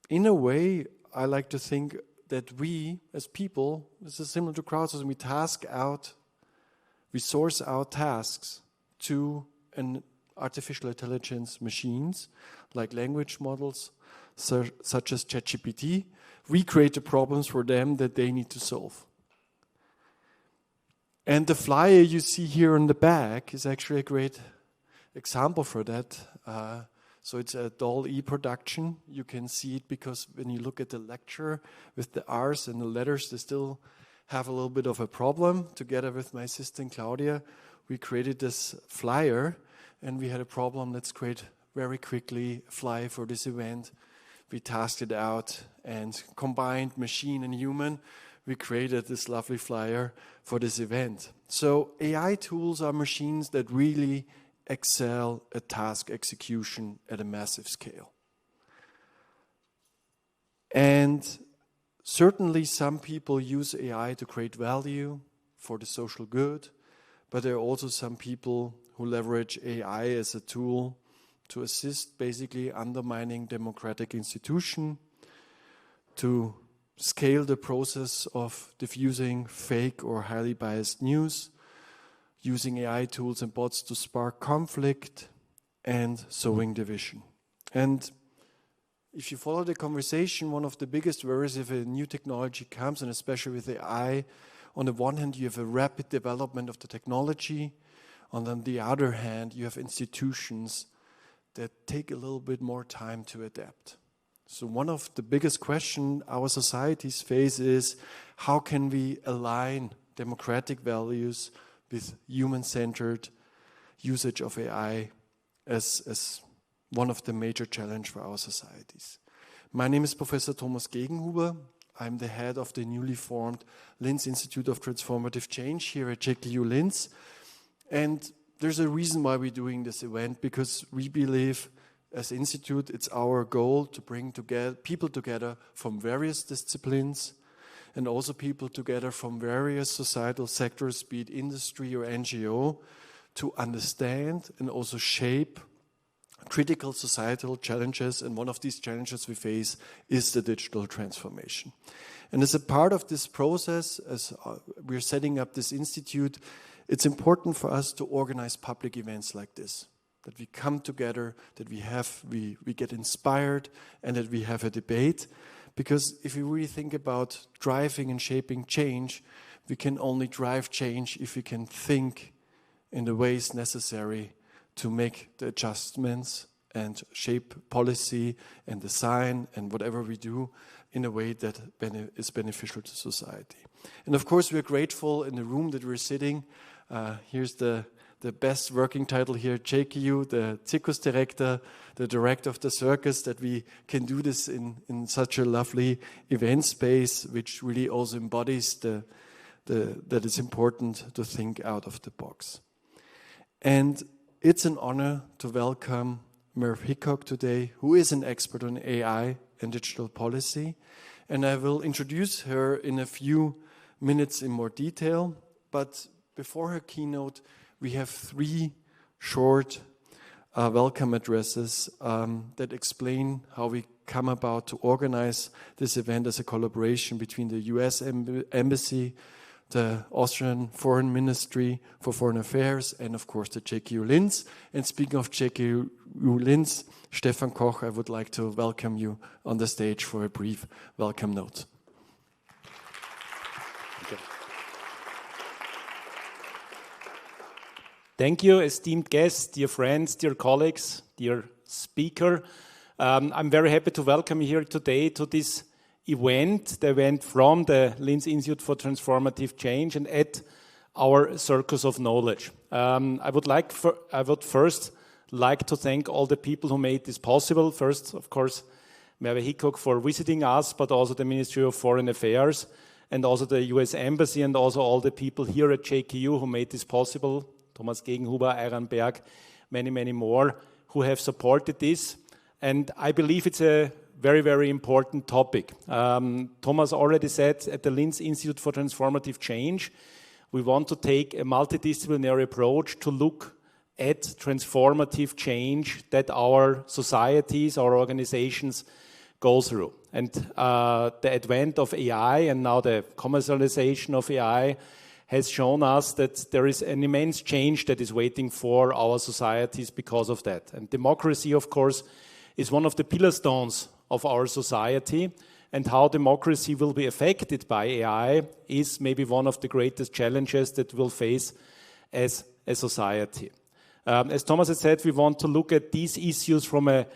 in a way, I like to think that we, as people, this is similar to crowdsourcing, we source our tasks to an artificial intelligence machines, like language models, such as ChatGPT. We create the problems for them that they need to solve. And the flyer you see here on the back is actually a great example for that. So it's a doll e-production. You can see it because when you look at the lecture with the R's and the letters, they still have a little bit of a problem. Together with my assistant Claudia, we created this flyer and we had a problem. Let's create very quickly a flyer for this event. We tasked it out and combined machine and human. We created this lovely flyer for this event. So AI tools are machines that really excel at task execution at a massive scale. And certainly some people use AI to create value for the social good, but there are also some people who leverage AI as a tool to assist basically undermining democratic institutions, to scale the process of diffusing fake or highly biased news, using AI tools and bots to spark conflict and sowing division. And if you follow the conversation, one of the biggest worries if a new technology comes, and especially with AI, on the one hand, you have a rapid development of the technology, and on the other hand, you have institutions that take a little bit more time to adapt. So one of the biggest questions our societies face is, how can we align democratic values with human-centered usage of AI as one of the major challenges for our societies. My name is Professor Thomas Gegenhuber. I'm the head of the newly formed Linz Institute of Transformative Change here at JKU Linz. And there's a reason why we're doing this event, because we believe as Institute it's our goal to bring people together from various disciplines and also people together from various societal sectors, be it industry or NGO, to understand and also shape critical societal challenges. And one of these challenges we face is the digital transformation. And as a part of this process, as we're setting up this institute, it's important for us to organize public events like this, that we come together, that we get inspired, and that we have a debate. Because if you really think about driving and shaping change, we can only drive change if we can think in the ways necessary to make the adjustments and shape policy and design and whatever we do in a way that is beneficial to society. And of course, we're grateful in the room that we're sitting. Here's the best working title here, JKU, the Circus Director, the director of the circus, that we can do this in such a lovely event space, which really also embodies that it's important to think out of the box. And it's an honor to welcome Merve Hickok today, who is an expert on AI and digital policy. And I will introduce her in a few minutes in more detail. But before her keynote, we have 3 short welcome addresses that explain how we come about to organize this event as a collaboration between the U.S. Embassy, the Austrian Foreign Ministry for Foreign Affairs, and of course the JKU Linz. And speaking of JKU Linz, Stefan Koch, I would like to welcome you on the stage for a brief welcome note. Thank you, esteemed guests, dear friends, dear colleagues, dear speaker. I'm very happy to welcome you here today to this event, the event from the Linz Institute for Transformative Change and at our Circus of Knowledge. I would first like to thank all the people who made this possible. First, of course, Merve Hickok for visiting us, but also the Ministry of Foreign Affairs and also the U.S. Embassy and also all the people here at JKU who made this possible. Thomas Gegenhuber, Iran Berg, many, many more who have supported this. And I believe it's a very, very important topic. Thomas already said at the Linz Institute for Transformative Change, we want to take a multidisciplinary approach to look at transformative change that our societies, our organizations go through. And the advent of AI and now the commercialization of AI has shown us that there is an immense change that is waiting for our societies because of that. And democracy, of course, is one of the pillar stones of our society. And how democracy will be affected by AI is maybe one of the greatest challenges that we'll face as a society. As Thomas has said, we want to look at these issues from an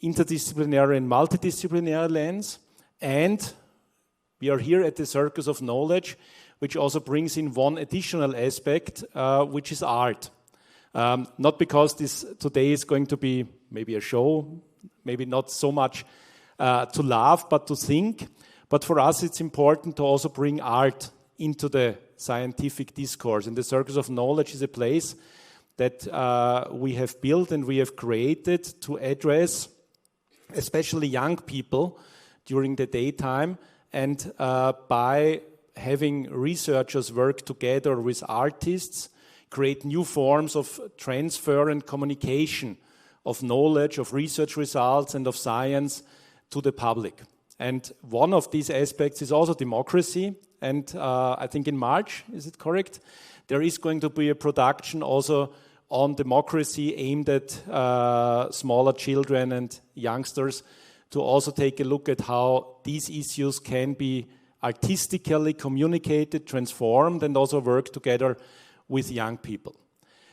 interdisciplinary and multidisciplinary lens. And we are here at the Circus of Knowledge, which also brings in one additional aspect, which is art. Not because this today is going to be maybe a show, maybe not so much to laugh, but to think. But for us, it's important to also bring art into the scientific discourse. And the Circus of Knowledge is a place that we have built and we have created to address especially young people during the daytime. And by having researchers work together with artists, create new forms of transfer and communication of knowledge, of research results, and of science to the public. And one of these aspects is also democracy. And I think in March, is it correct? There is going to be a production also on democracy aimed at smaller children and youngsters to also take a look at how these issues can be artistically communicated, transformed, and also work together with young people.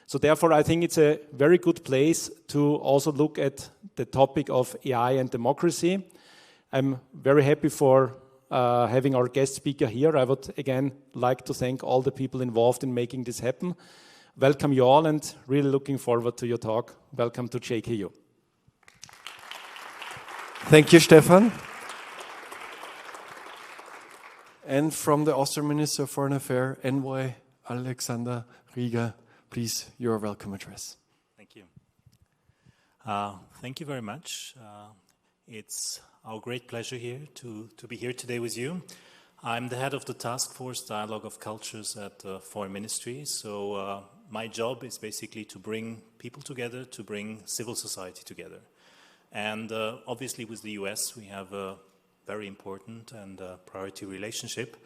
So therefore, I think it's a very good place to also look at the topic of AI and democracy. I'm very happy for having our guest speaker here. I would again like to thank all the people involved in making this happen. Welcome you all and really looking forward to your talk. Welcome to JKU. Thank you, Stefan. And from the Austrian Minister of Foreign Affairs, Envoy Alexander Rieger, please, your welcome address. Thank you. Thank you very much. It's our great pleasure here to be here today with you. I'm the head of the Task Force Dialogue of Cultures at the Foreign Ministry. So my job is basically to bring people together, to bring civil society together. And obviously with the US, we have a very important and priority relationship.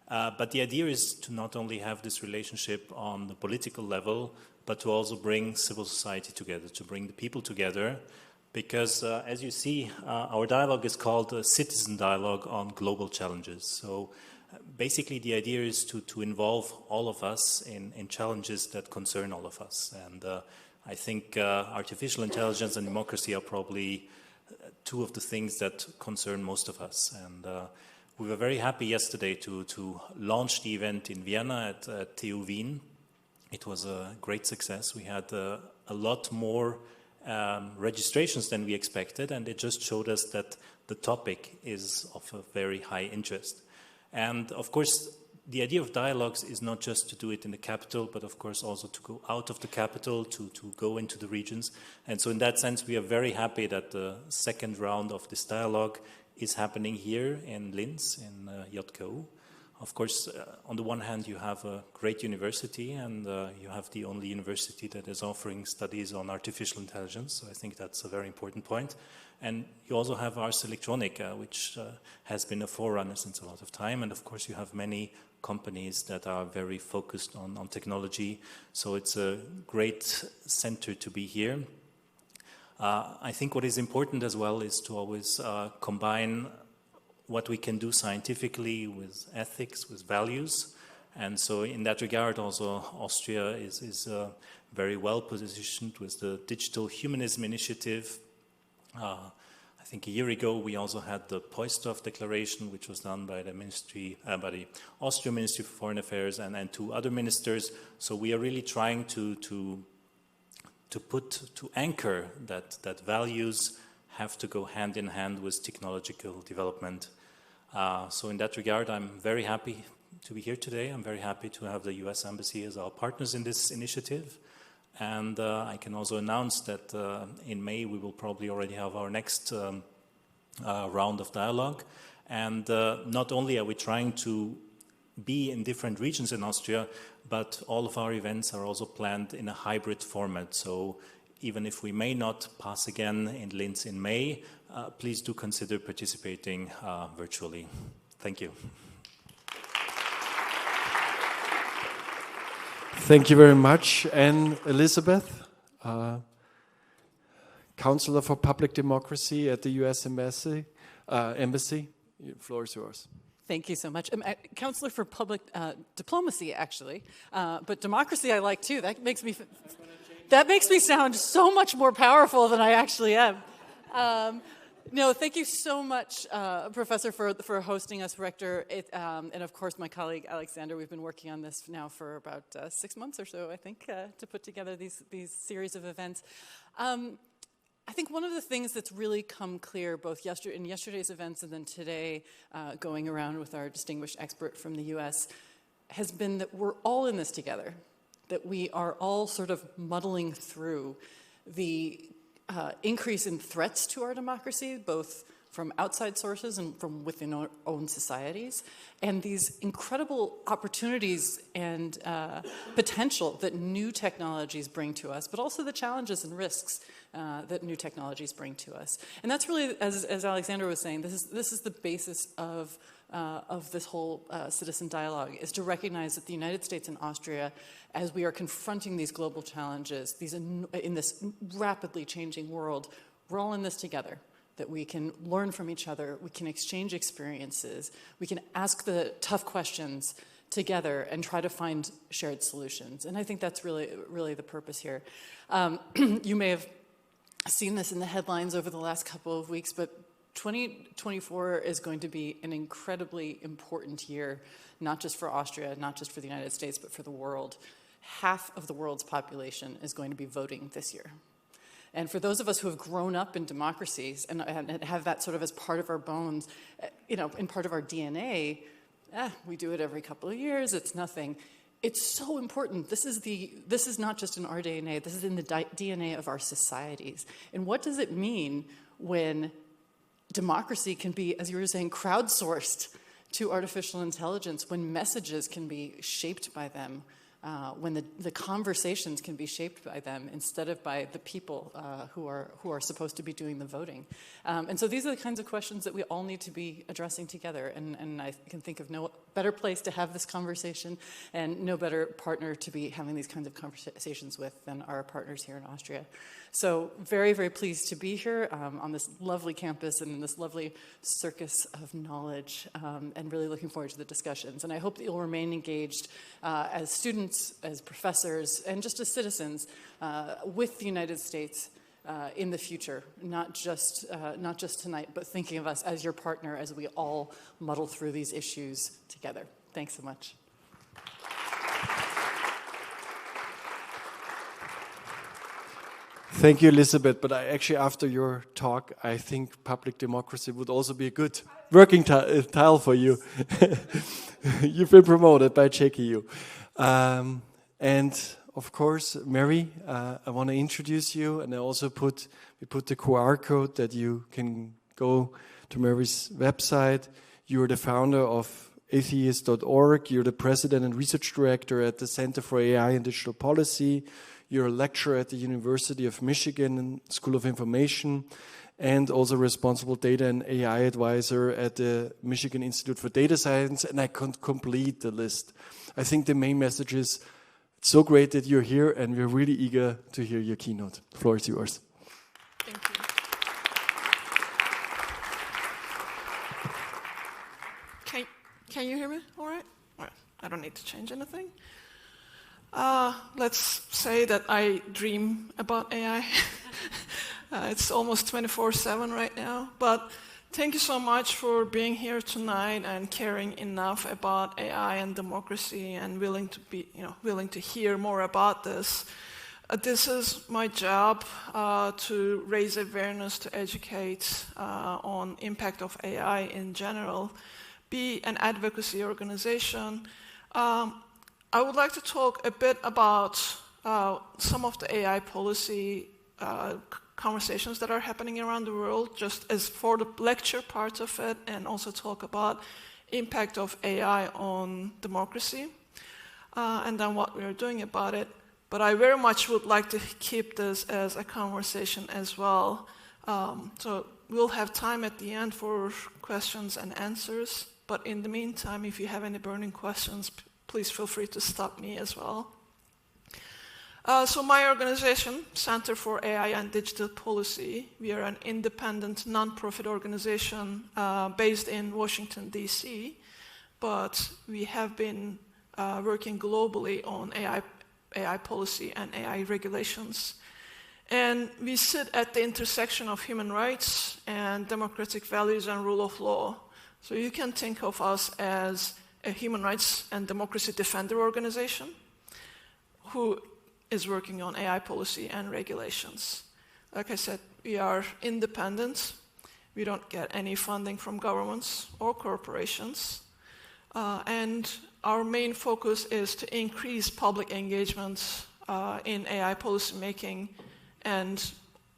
But the idea is to not only have this relationship on the political level, but to also bring civil society together, to bring the people together. Because as you see, our dialogue is called a Citizen Dialogue on Global Challenges. So basically the idea is to involve all of us in challenges that concern all of us. And I think artificial intelligence and democracy are probably two of the things that concern most of us. And we were very happy yesterday to launch the event in Vienna at TU Wien. It was a great success. We had a lot more registrations than we expected, and it just showed us that the topic is of a very high interest. And of course, the idea of dialogues is not just to do it in the capital, but of course also to go out of the capital, to go into the regions. And so in that sense, we are very happy that the second round of this dialogue is happening here in Linz, in JKU. Of course, on the one hand, you have a great university, and you have the only university that is offering studies on artificial intelligence. So I think that's a very important point. And you also have Ars Electronica, which has been a forerunner since a lot of time. And of course, you have many companies that are very focused on technology. So it's a great center to be here. I think what is important as well is to always combine what we can do scientifically with ethics, with values. And so in that regard, also Austria is very well positioned with the Digital Humanism Initiative. I think a year ago, we also had the Poisdorf Declaration, which was done by the Ministry, by the Austrian Ministry for Foreign Affairs and two other ministers. So we are really trying to anchor that values have to go hand in hand with technological development. So in that regard, I'm very happy to be here today. I'm very happy to have the US Embassy as our partners in this initiative. And I can also announce that in May, we will probably already have our next round of dialogue. And not only are we trying to be in different regions in Austria, but all of our events are also planned in a hybrid format. So even if we may not pass again in Linz in May, please do consider participating virtually. Thank you. Thank you very much. And Elizabeth, Counselor for Public Democracy at the U.S. Embassy. The floor is yours. Thank you so much. I'm a counselor for public diplomacy, actually, but democracy I like too. That makes me sound so much more powerful than I actually am. No, thank you so much, Professor, for hosting us, Rector, and of course my colleague Alexander. We've been working on this now for about 6 months or so, I think, to put together these series of events. I think one of the things that's really come clear both in yesterday's events and then today, going around with our distinguished expert from the U.S., has been that we're all in this together, that we are all sort of muddling through the increase in threats to our democracy, both from outside sources and from within our own societies, and these incredible opportunities and potential that new technologies bring to us, but also the challenges and risks that new technologies bring to us. And that's really, as Alexander was saying, this is the basis of this whole citizen dialogue, is to recognize that the United States and Austria, as we are confronting these global challenges, in this rapidly changing world, we're all in this together, that we can learn from each other, we can exchange experiences, we can ask the tough questions together and try to find shared solutions. And I think that's really, really the purpose here. You may have seen this in the headlines over the last couple of weeks, but 2024 is going to be an incredibly important year, not just for Austria, not just for the United States, but for the world. Half of the world's population is going to be voting this year. And for those of us who have grown up in democracies and have that sort of as part of our bones, in part of our DNA, we do it every couple of years, it's nothing. It's so important. This is not just in our DNA, this is in the DNA of our societies. And what does it mean when democracy can be, as you were saying, crowdsourced to artificial intelligence, when messages can be shaped by them, when the conversations can be shaped by them instead of by the people who are supposed to be doing the voting. And so these are the kinds of questions that we all need to be addressing together. And I can think of no better place to have this conversation and no better partner to be having these kinds of conversations with than our partners here in Austria. So very, very pleased to be here on this lovely campus and in this lovely circus of knowledge, and really looking forward to the discussions. And I hope that you'll remain engaged as students, as professors, and just as citizens with the United States in the future, not just tonight, but thinking of us as your partner as we all muddle through these issues together. Thanks so much. Thank you, Elizabeth. But actually, after your talk, I think public democracy would also be a good working tile for you. You've been promoted by JKU. And of course, Mary, I want to introduce you, and I also we put the QR code that you can go to Mary's website. You're the founder of atheist.org. You're the president and research director at the Center for AI and Digital Policy. You're a lecturer at the University of Michigan School of Information, and also responsible data and AI advisor at the Michigan Institute for Data Science, and I can't complete the list. I think the main message is, it's so great that you're here, and we're really eager to hear your keynote. The floor is yours. Thank you. Can you hear me all right? Well, I don't need to change anything. Let's say that I dream about AI. It's almost 24/7 right now, but thank you so much for being here tonight and caring enough about AI and democracy and willing to hear more about this. This is my job to raise awareness, to educate on impact of AI in general, be an advocacy organization. I would like to talk a bit about some of the AI policy conversations that are happening around the world, just as for the lecture part of it, and also talk about impact of AI on democracy, and then what we are doing about it. But I very much would like to keep this as a conversation as well. So we'll have time at the end for questions and answers. But in the meantime, if you have any burning questions, please feel free to stop me as well. So my organization, Center for AI and Digital Policy, we are an independent non-profit organization based in Washington, D.C., but we have been working globally on AI policy and AI regulations. And we sit at the intersection of human rights and democratic values and rule of law. So you can think of us as a human rights and democracy defender organization who is working on AI policy and regulations. Like I said, we are independent. We don't get any funding from governments or corporations. And our main focus is to increase public engagement in AI policy making, and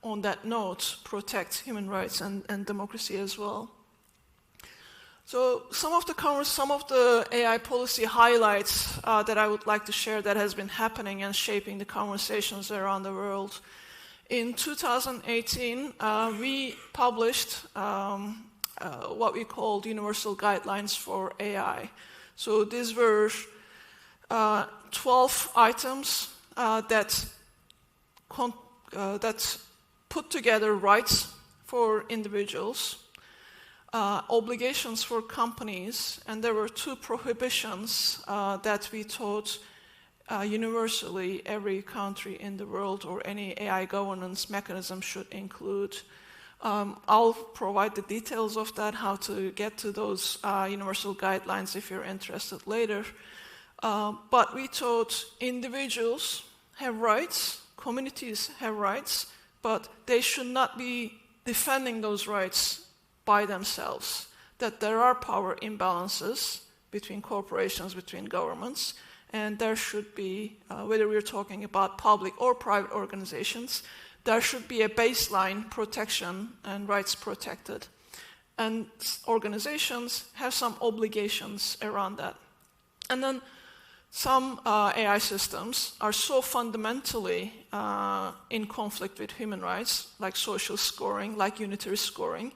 on that note, protect human rights and democracy as well. So some of the AI policy highlights that I would like to share that has been happening and shaping the conversations around the world. In 2018, we published what we called Universal Guidelines for AI. So these were 12 items that put together rights for individuals, obligations for companies, and there were 2 prohibitions that we thought universally every country in the world or any AI governance mechanism should include. I'll provide the details of that, how to get to those universal guidelines if you're interested later. But we thought individuals have rights, communities have rights, but they should not be defending those rights by themselves, that there are power imbalances between corporations, between governments, and there should be, whether we're talking about public or private organizations, there should be a baseline protection and rights protected. And organizations have some obligations around that. And then some AI systems are so fundamentally in conflict with human rights, like social scoring, like unitary scoring,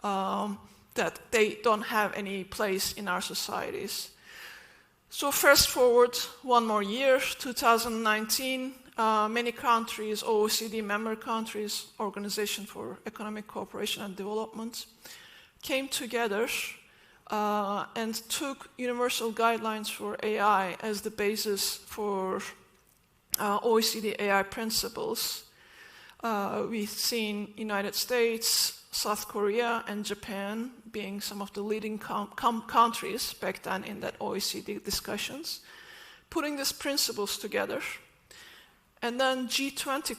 that they don't have any place in our societies. So fast forward one more year, 2019, many countries, OECD member countries, Organization for Economic Cooperation and Development, came together and took universal guidelines for AI as the basis for OECD AI principles. We've seen United States, South Korea, and Japan being some of the leading countries back then in that OECD discussions, putting these principles together. And then G20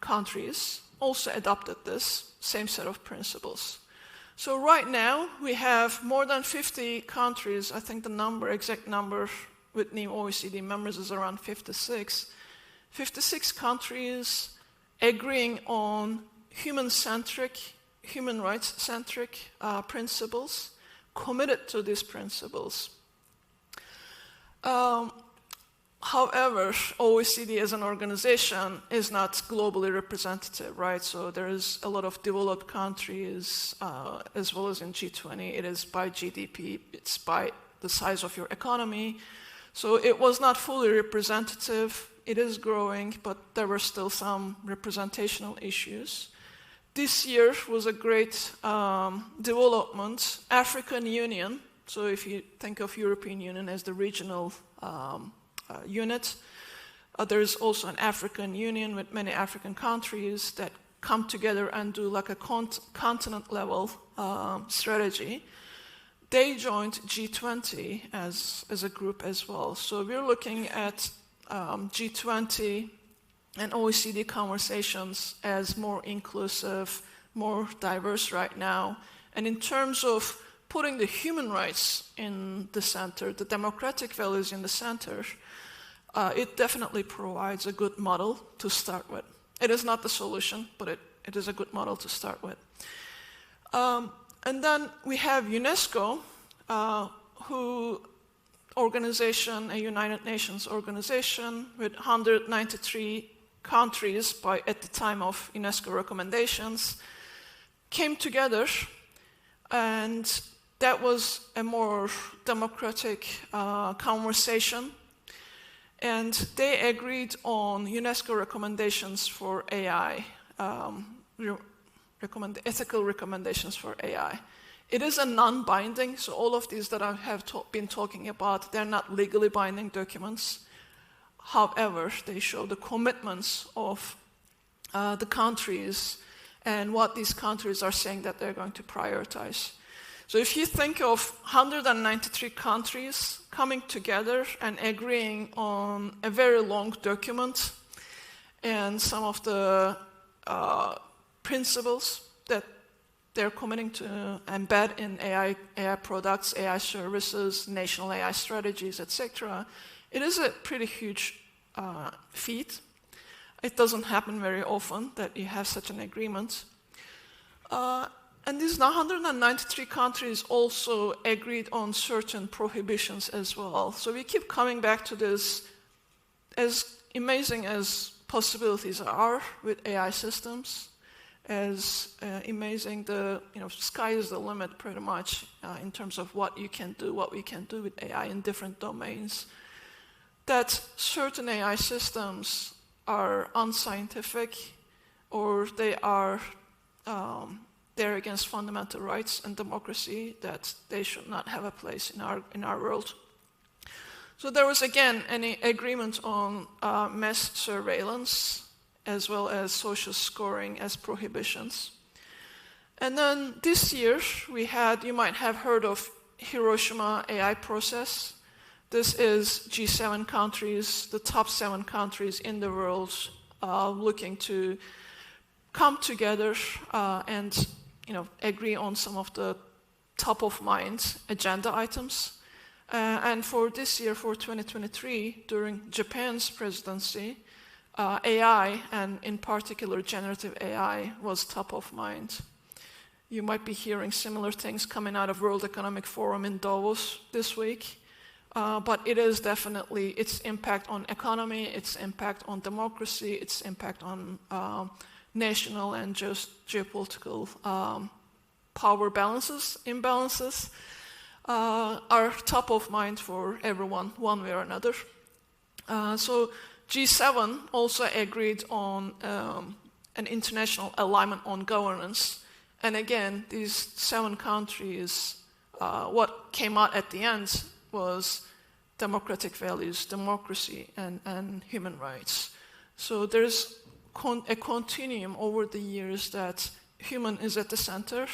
countries also adopted this same set of principles. So right now, we have more than 50 countries. I think the exact number with new OECD members is around 56. 56 countries agreeing on human-centric, human rights-centric principles, committed to these principles. However, OECD as an organization is not globally representative, right? So there is a lot of developed countries, as well as in G20, it is by GDP, it's by the size of your economy. So it was not fully representative. It is growing, but there were still some representational issues. This year was a great development. African Union, so if you think of European Union as the regional unit, there is also an African Union with many African countries that come together and do like a continent level strategy. They joined G20 as a group as well. So we're looking at G20 and OECD conversations as more inclusive, more diverse right now. And in terms of putting the human rights in the center, the democratic values in the center, it definitely provides a good model to start with. It is not the solution, but it is a good model to start with. And then we have UNESCO, a United Nations organization with 193 countries at the time of UNESCO recommendations, came together, and that was a more democratic conversation. And they agreed on UNESCO recommendations for AI, ethical recommendations for AI. It is a non-binding, so all of these that I have been talking about, they're not legally binding documents. However, they show the commitments of the countries and what these countries are saying that they're going to prioritize. So if you think of 193 countries coming together and agreeing on a very long document and some of the principles that they're committing to embed in AI products, AI services, national AI strategies, etc., it is a pretty huge feat. It doesn't happen very often that you have such an agreement. And these 193 countries also agreed on certain prohibitions as well. So we keep coming back to this. As amazing as possibilities are with AI systems, as amazing the sky is the limit pretty much in terms of what we can do with AI in different domains, that certain AI systems are unscientific or they are they're against fundamental rights and democracy, that they should not have a place in our world. So there was again an agreement on mass surveillance as well as social scoring as prohibitions. And then this year we had, you might have heard of Hiroshima AI process. This is G7 countries, the top 7 countries in the world looking to come together and agree on some of the top-of-mind agenda items. And for this year, for 2023, during Japan's presidency, AI, and in particular generative AI, was top of mind. You might be hearing similar things coming out of World Economic Forum in Davos this week. But it is definitely its impact on economy, its impact on democracy, its impact on national and just geopolitical power imbalances are top of mind for everyone, one way or another. So G7 also agreed on an international alignment on governance. And again, these 7 countries, what came out at the end was democratic values, democracy, and human rights. So there's a continuum over the years that human is at the center,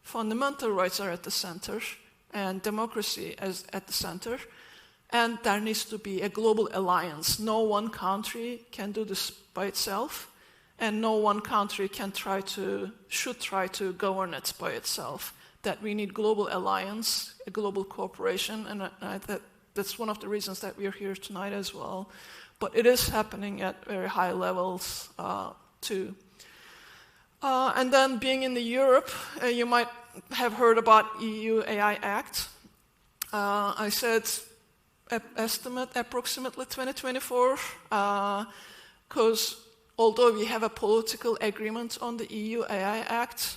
fundamental rights are at the center, and democracy is at the center. And there needs to be a global alliance. No one country can do this by itself, and no one country should try to govern it by itself. That we need global alliance, a global cooperation, and that's one of the reasons that we're here tonight as well. But it is happening at very high levels too. And then being in Europe, you might have heard about EU AI Act. I said estimate approximately 2024, because although we have a political agreement on the EU AI Act,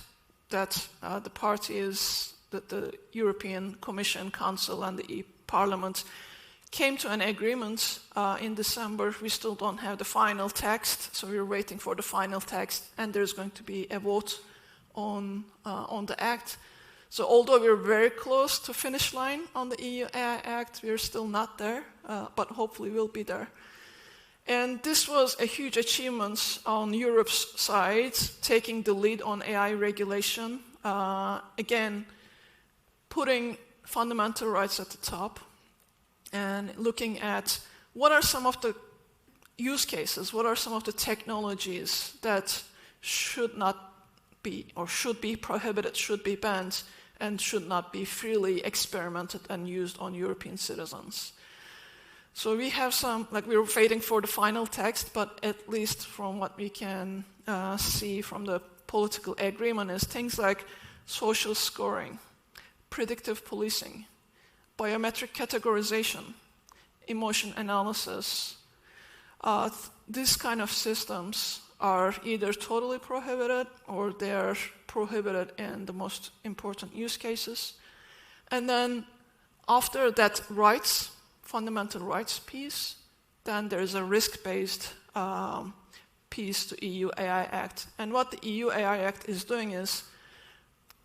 that the parties, that the European Commission, Council, and the EU Parliament came to an agreement in December. We still don't have the final text, so we're waiting for the final text, and there's going to be a vote on the act. So although we're very close to finish line on the EU AI Act, we're still not there, but hopefully we'll be there. And this was a huge achievement on Europe's side, taking the lead on AI regulation. Again, putting fundamental rights at the top and looking at what are some of the use cases, what are some of the technologies that should not be or should be prohibited, should be banned, and should not be freely experimented and used on European citizens. So we have some, we're waiting for the final text, but at least from what we can see from the political agreement is things like social scoring, predictive policing, biometric categorization, emotion analysis. These kind of systems are either totally prohibited or they are prohibited in the most important use cases. And then after that rights, fundamental rights piece, then there's a risk-based piece to EU AI Act. And what the EU AI Act is doing is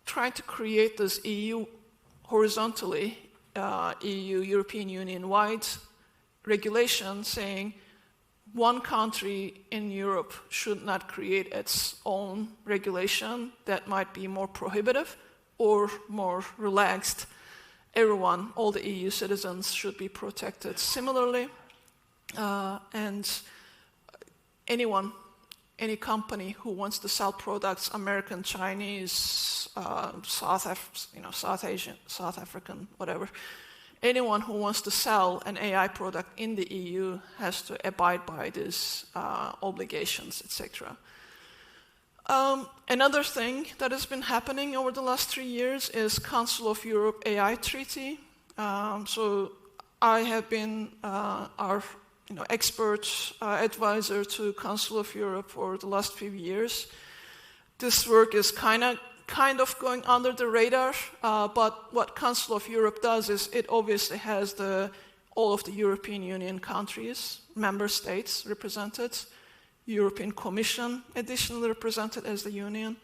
trying to create this EU horizontally, EU, European Union-wide regulation saying one country in Europe should not create its own regulation that might be more prohibitive or more relaxed. Everyone, all the EU citizens should be protected similarly. And anyone, any company who wants to sell products, American, Chinese, South Asian, South African, whatever, anyone who wants to sell an AI product in the EU has to abide by these obligations, etc. Another thing that has been happening over the last 3 years is Council of Europe AI Treaty. So I have been our expert advisor to Council of Europe for the last few years. This work is kind of going under the radar, but what Council of Europe does is it obviously has all of the European Union countries, member states represented, European Commission additionally represented as the Union,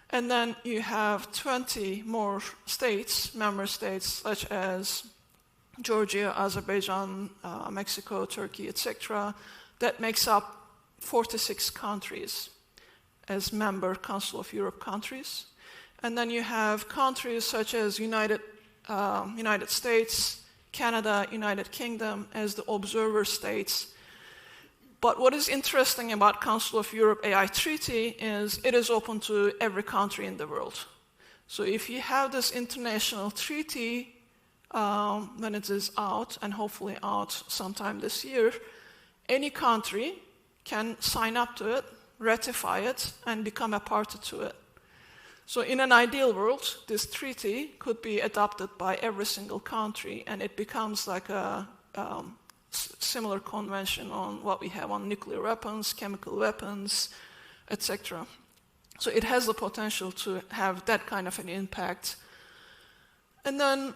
and then you have 20 more states, member states such as Georgia, Azerbaijan, Mexico, Turkey, etc., that makes up 46 countries as member Council of Europe countries. And then you have countries such as United States, Canada, United Kingdom as the observer states. But what is interesting about Council of Europe AI Treaty is it is open to every country in the world. So if you have this international treaty, when it is out, and hopefully out sometime this year, any country can sign up to it, ratify it, and become a party to it. So in an ideal world, this treaty could be adopted by every single country, and it becomes like a similar convention on what we have on nuclear weapons, chemical weapons, etc. So it has the potential to have that kind of an impact. And then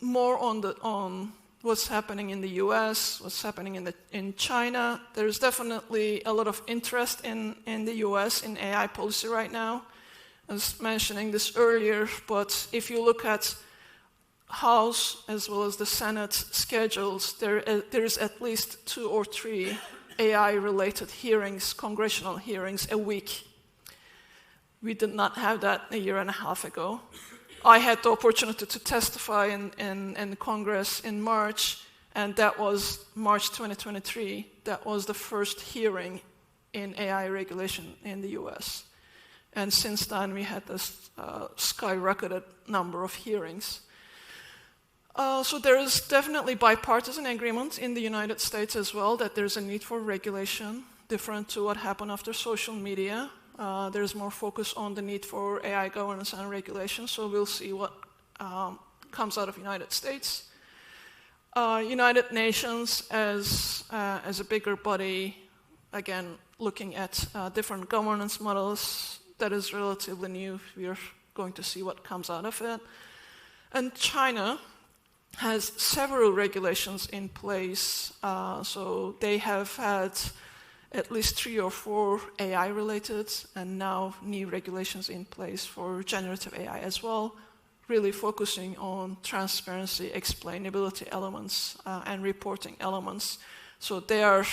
more on what's happening in the US, what's happening in China. There's definitely a lot of interest in the US in AI policy right now. I was mentioning this earlier, but if you look at House as well as the Senate schedules, there is at least 2 or 3 AI-related hearings, congressional hearings a week. We did not have that a year and a half ago. I had the opportunity to testify in Congress in March, and that was March 2023. That was the first hearing in AI regulation in the US. And since then, we had this skyrocketed number of hearings. So there is definitely bipartisan agreement in the United States as well that there's a need for regulation, different to what happened after social media. There's more focus on the need for AI governance and regulation, so we'll see what comes out of United States. United Nations as a bigger body, again, looking at different governance models, that is relatively new. We're going to see what comes out of it. And China has several regulations in place, so they have had at least 3 or 4 AI-related, and now new regulations in place for generative AI as well, really focusing on transparency, explainability elements, and reporting elements. So they are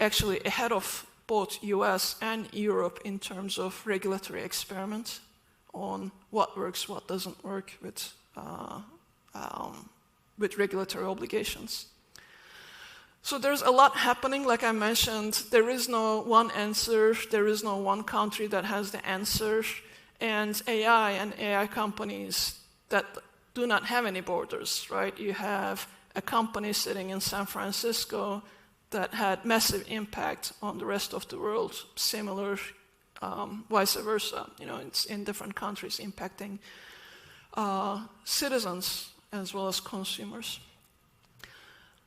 actually ahead of both US and Europe in terms of regulatory experiment on what works, what doesn't work with regulatory obligations. So there's a lot happening, like I mentioned. There is no one answer. There is no one country that has the answer. And AI companies that do not have any borders, right? You have a company sitting in San Francisco that had massive impact on the rest of the world, similar, vice versa. It's in different countries impacting citizens as well as consumers.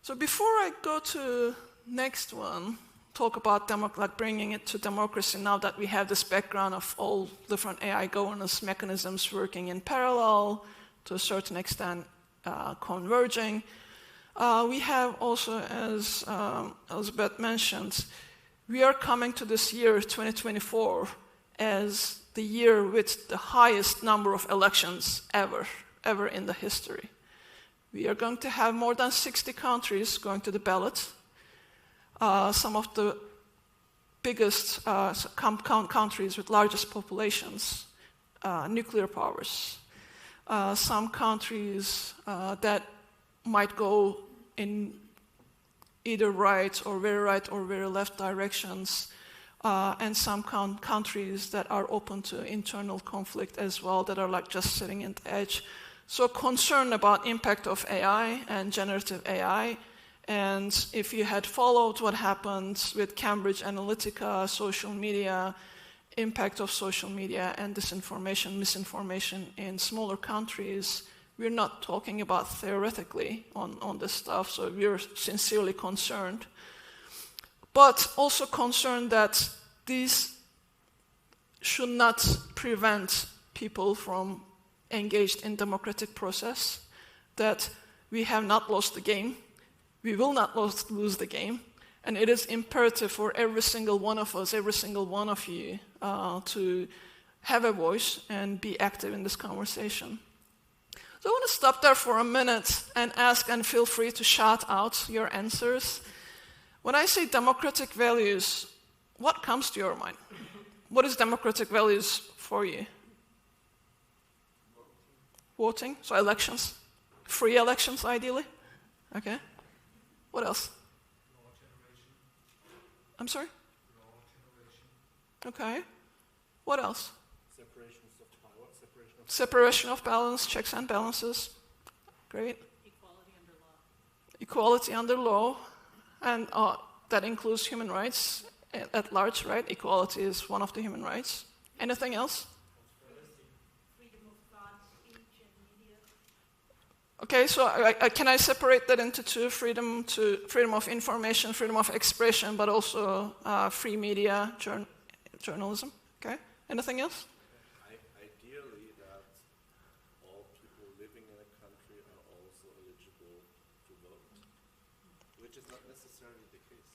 So before I go to next one, talk about like bringing it to democracy now that we have this background of all different AI governance mechanisms working in parallel, to a certain extent converging. We have also, as Elizabeth mentioned, we are coming to this year, 2024, as the year with the highest number of elections ever in the history. We are going to have more than 60 countries going to the ballot. Some of the biggest countries with largest populations, nuclear powers. Some countries that might go in either right or very left directions, and some countries that are open to internal conflict as well, that are like just sitting at the edge. So concerned about impact of AI and generative AI. And if you had followed what happened with Cambridge Analytica, social media, impact of social media and disinformation, misinformation in smaller countries, we're not talking about theoretically on this stuff, so we're sincerely concerned. But also concerned that these should not prevent people from engaged in democratic process, that we have not lost the game, we will not lose the game, and it is imperative for every single one of us, every single one of you, to have a voice and be active in this conversation. So I want to stop there for a minute and ask, and feel free to shout out your answers. When I say democratic values, what comes to your mind? What is democratic values for you? Voting, so elections. Free elections, ideally. Okay. What else? Law generation. I'm sorry? Law generation. Okay. What else? Separations of power. Separation of balance, checks and balances. Great. Equality under law. Equality under law. And that includes human rights at large, right? Equality is one of the human rights. Anything else? Freedom of thought, speech, and media. Okay, so can I separate that into two? Freedom of information, freedom of expression, but also free media, journalism. Okay, anything else? Ideally, that all people living in a country are also eligible to vote, which is not necessarily the case.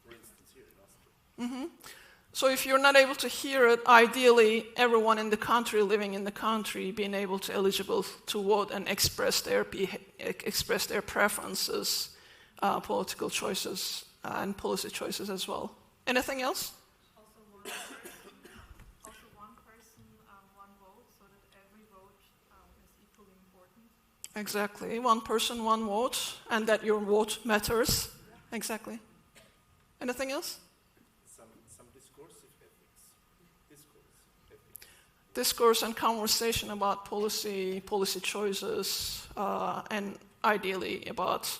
For instance, here in Austria. So if you're not able to hear it, ideally everyone in the country, living in the country, being able to eligible to vote and express their preferences, political choices, and policy choices as well. Anything else? Also one person, one vote, so that every vote is equally important. Exactly. One person, one vote, and that your vote matters. Exactly. Anything else? Some discursive ethics. Discourse and conversation about policy choices, and ideally about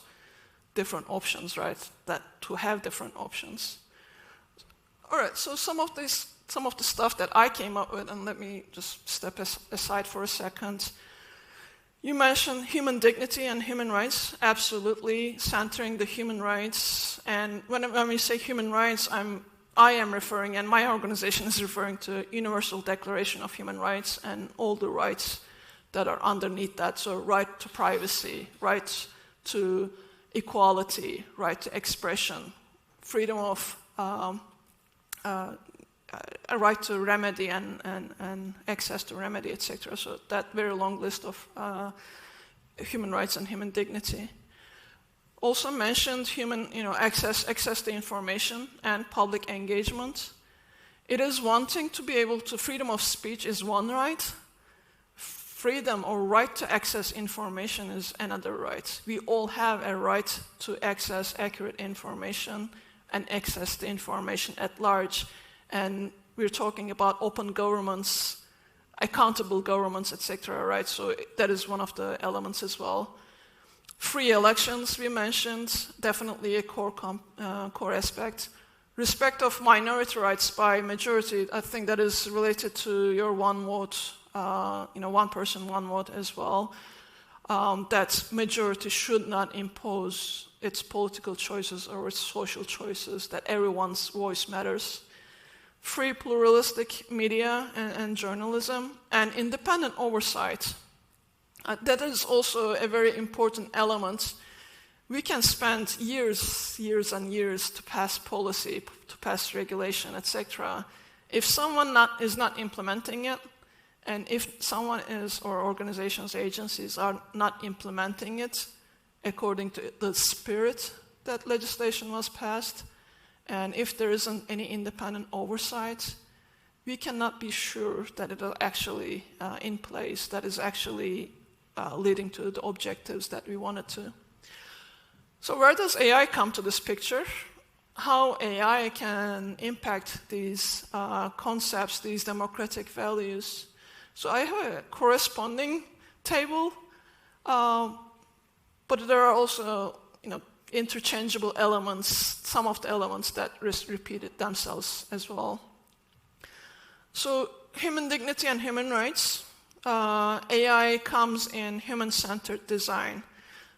different options, right? That to have different options. All right, so some of the stuff that I came up with, and let me just step aside for a second. You mentioned human dignity and human rights, absolutely, centering the human rights. And when we say human rights, I am referring, and my organization is referring to Universal Declaration of Human Rights and all the rights that are underneath that. So right to privacy, right to equality, right to expression, freedom of a right to remedy and access to remedy, etc. So that very long list of human rights and human dignity. Also mentioned human, access to information and public engagement. It is one thing to be able to, freedom of speech is one right. Freedom or right to access information is another right. We all have a right to access accurate information and access the information at large. And we're talking about open governments, accountable governments, etc., right? So that is one of the elements as well. Free elections, we mentioned, definitely a core aspect. Respect of minority rights by majority, I think that is related to your one vote, one person, one vote as well. that majority should not impose its political choices or its social choices, that everyone's voice matters. Free pluralistic media and journalism, and independent oversight. That is also a very important element. We can spend years and years to pass policy, to pass regulation, etc. If someone is not implementing it, and if someone is, or organizations, agencies are not implementing it according to the spirit that legislation was passed, and if there isn't any independent oversight, we cannot be sure that it is actually in place, that is actually leading to the objectives that we wanted to. So where does AI come to this picture? How AI can impact these concepts, these democratic values. So I have a corresponding table, but there are also, interchangeable elements, some of the elements that repeated themselves as well. So human dignity and human rights, AI comes in human-centered design.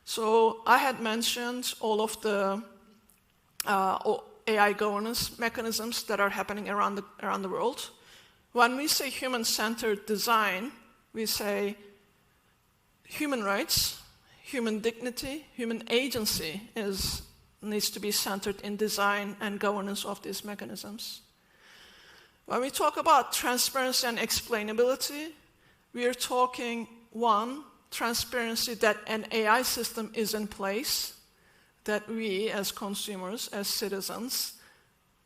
So I had mentioned all of the AI governance mechanisms that are happening around the world. When we say human-centered design, we say human rights, human dignity, human agency needs to be centered in design and governance of these mechanisms. When we talk about transparency and explainability, we are talking, one, transparency that an AI system is in place, that we as consumers, as citizens,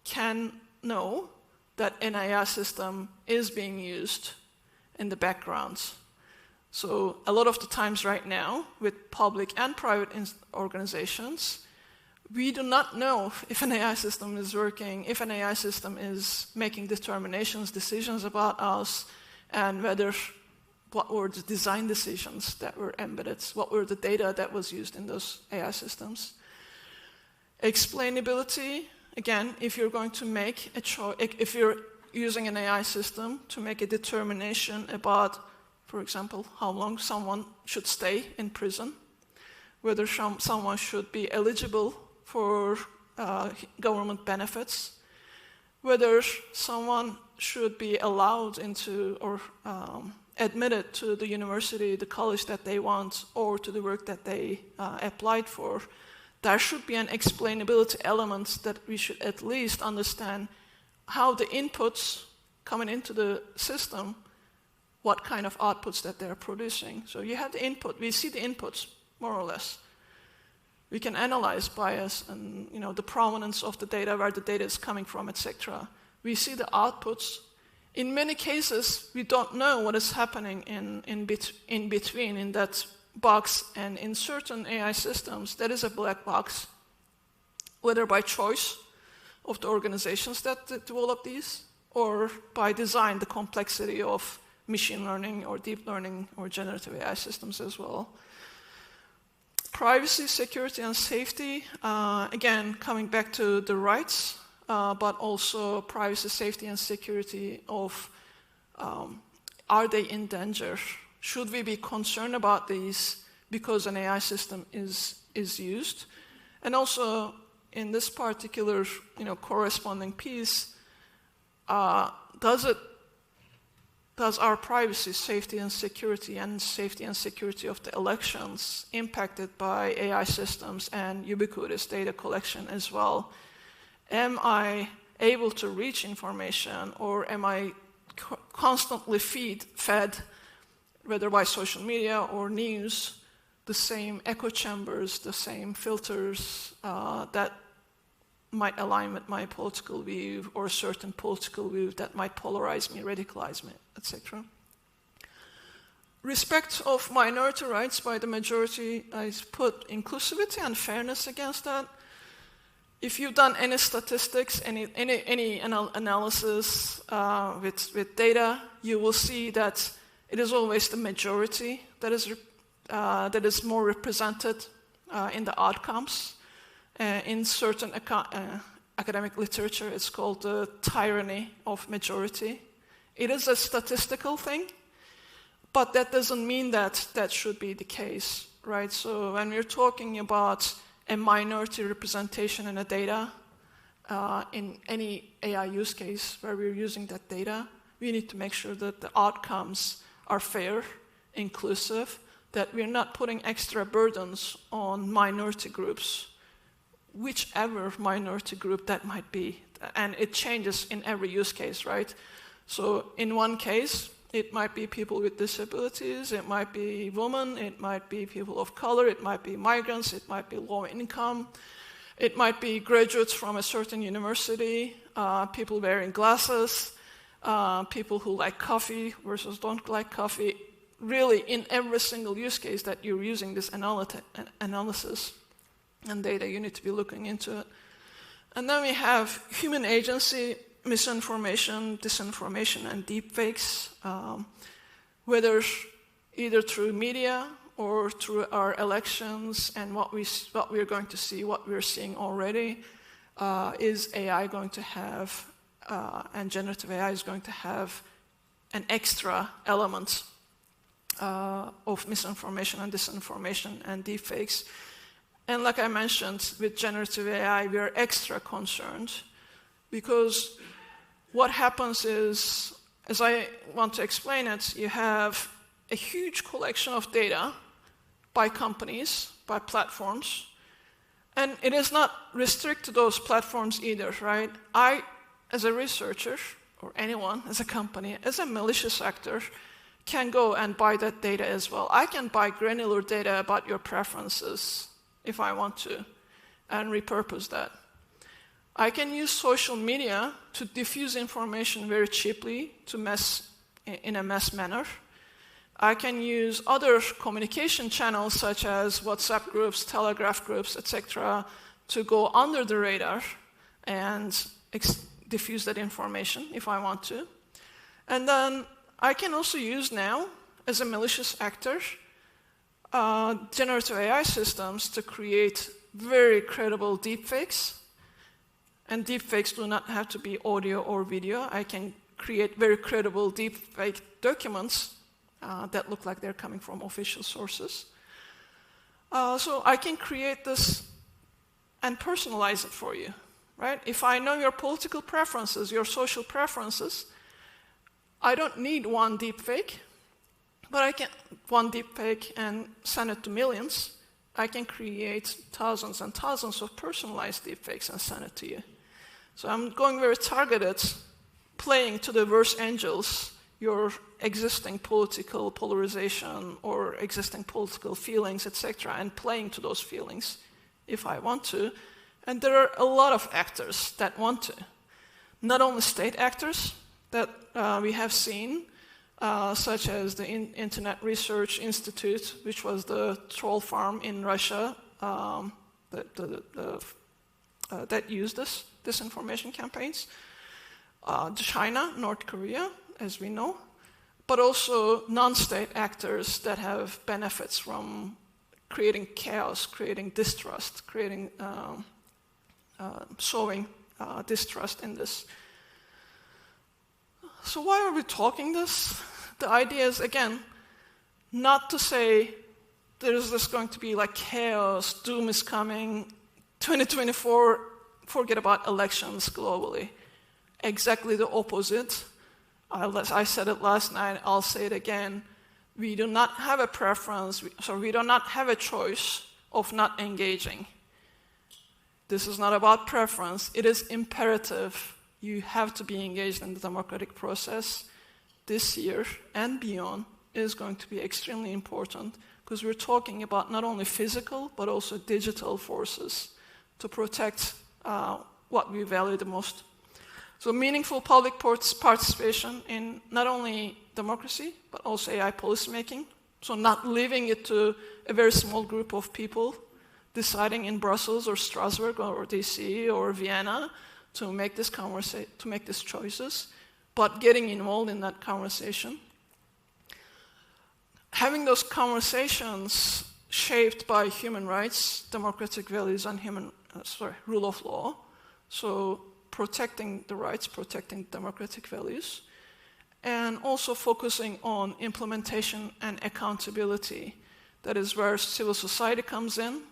can know that an AI system is being used in the background. So a lot of the times right now, with public and private organizations, we do not know if an AI system is working, if an AI system is making determinations, decisions about us, and what were the design decisions that were embedded, what were the data that was used in those AI systems. Explainability, again, if you're going to make a choice, if you're using an AI system to make a determination about, for example, how long someone should stay in prison, whether someone should be eligible for government benefits, whether someone should be allowed into or admitted to the university, the college that they want, or to the work that they applied for, there should be an explainability element that we should at least understand how the inputs coming into the system, what kind of outputs that they're producing. So you have the input, we see the inputs, more or less. We can analyze bias and the provenance of the data, where the data is coming from, etc. We see the outputs. In many cases, we don't know what is happening in between, in that box, and in certain AI systems, that is a black box, whether by choice of the organizations that develop these, or by design, the complexity of machine learning or deep learning or generative AI systems as well. Privacy, security, and safety, again, coming back to the rights, but also privacy, safety, and security of, are they in danger? Should we be concerned about these because an AI system is used? And also, in this particular corresponding piece, does our privacy, safety and security of the elections impacted by AI systems and ubiquitous data collection as well? Am I able to reach information, or am I constantly fed, whether by social media or news, the same echo chambers, the same filters that might align with my political view, or a certain political view that might polarize me, radicalize me, etc. Respect of minority rights by the majority, I put inclusivity and fairness against that. If you've done any statistics, any analysis with data, you will see that it is always the majority that is more represented in the outcomes. In certain academic literature, it's called the tyranny of majority. It is a statistical thing, But that doesn't mean that that should be the case, right? So when we're talking about a minority representation in a data, in any AI use case where we're using that data, we need to make sure that the outcomes are fair, inclusive, that we're not putting extra burdens on minority groups, whichever minority group that might be. And it changes in every use case, right? So in one case, it might be people with disabilities, it might be women, it might be people of color, it might be migrants, it might be low income, it might be graduates from a certain university, people wearing glasses, people who like coffee versus don't like coffee. Really, in every single use case that you're using this analysis and data, you need to be looking into it. And then we have human agency, misinformation, disinformation, and deepfakes, whether either through media or through our elections and what we're going to see, what we're seeing already, is AI going to have, and generative AI is going to have an extra element of misinformation and disinformation and deepfakes. And like I mentioned, with generative AI, we are extra concerned because what happens is, as I want to explain it, you have a huge collection of data by companies, by platforms, and it is not restricted to those platforms either, right? I, as a researcher, or anyone, as a company, as a malicious actor, can go and buy that data as well. I can buy granular data about your preferences if I want to, and repurpose that. I can use social media to diffuse information very cheaply in a mass manner. I can use other communication channels such as WhatsApp groups, Telegraph groups, etc., to go under the radar and diffuse that information if I want to. And then I can also use now, as a malicious actor, generative AI systems to create very credible deepfakes. And deepfakes do not have to be audio or video. I can create very credible deepfake documents that look like they're coming from official sources. So I can create this and personalize it for you, right? If I know your political preferences, your social preferences, I don't need one deepfake, but I can one deepfake and send it to millions. I can create thousands and thousands of personalized deepfakes and send it to you. So I'm going very targeted, playing to the worst angels, your existing political polarization or existing political feelings, etc., and playing to those feelings if I want to. And there are a lot of actors that want to. Not only state actors that we have seen, such as the Internet Research Institute, which was the troll farm in Russia that used this disinformation campaigns, China, North Korea, as we know, but also non-state actors that have benefits from creating chaos, creating distrust, sowing distrust in this. So why are we talking this? The idea is, again, not to say there's just going to be like chaos, doom is coming, 2024, forget about elections globally. Exactly the opposite. I said it last night, I'll say it again. We do not have a preference, so we do not have a choice of not engaging. This is not about preference, it is imperative. You have to be engaged in the democratic process. This year and beyond is going to be extremely important because we're talking about not only physical but also digital forces to protect what we value the most. So meaningful public participation in not only democracy but also AI policymaking. So not leaving it to a very small group of people deciding in Brussels or Strasbourg or DC or Vienna to make this to make these choices, but getting involved in that conversation. Having those conversations shaped by human rights, democratic values, and rule of law. So protecting the rights, protecting democratic values, and also focusing on implementation and accountability. That is where civil society comes in.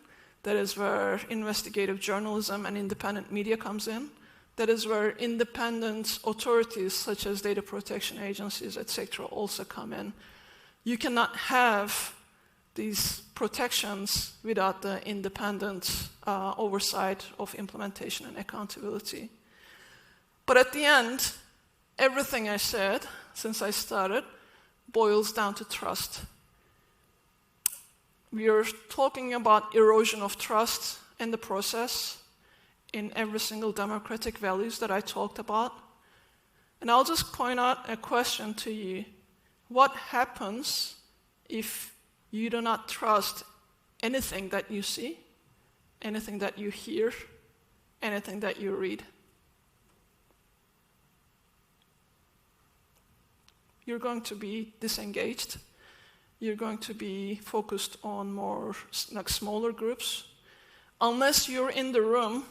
That is where investigative journalism and independent media comes in. That is where independent authorities such as data protection agencies, etc., also come in. You cannot have these protections without the independent oversight of implementation and accountability. But at the end, everything I said since I started boils down to trust. We are talking about erosion of trust in the process, in every single democratic values that I talked about. And I'll just point out a question to you. What happens if you do not trust anything that you see, anything that you hear, anything that you read? You're going to be disengaged. You're going to be focused on more like smaller groups. Unless you're in the room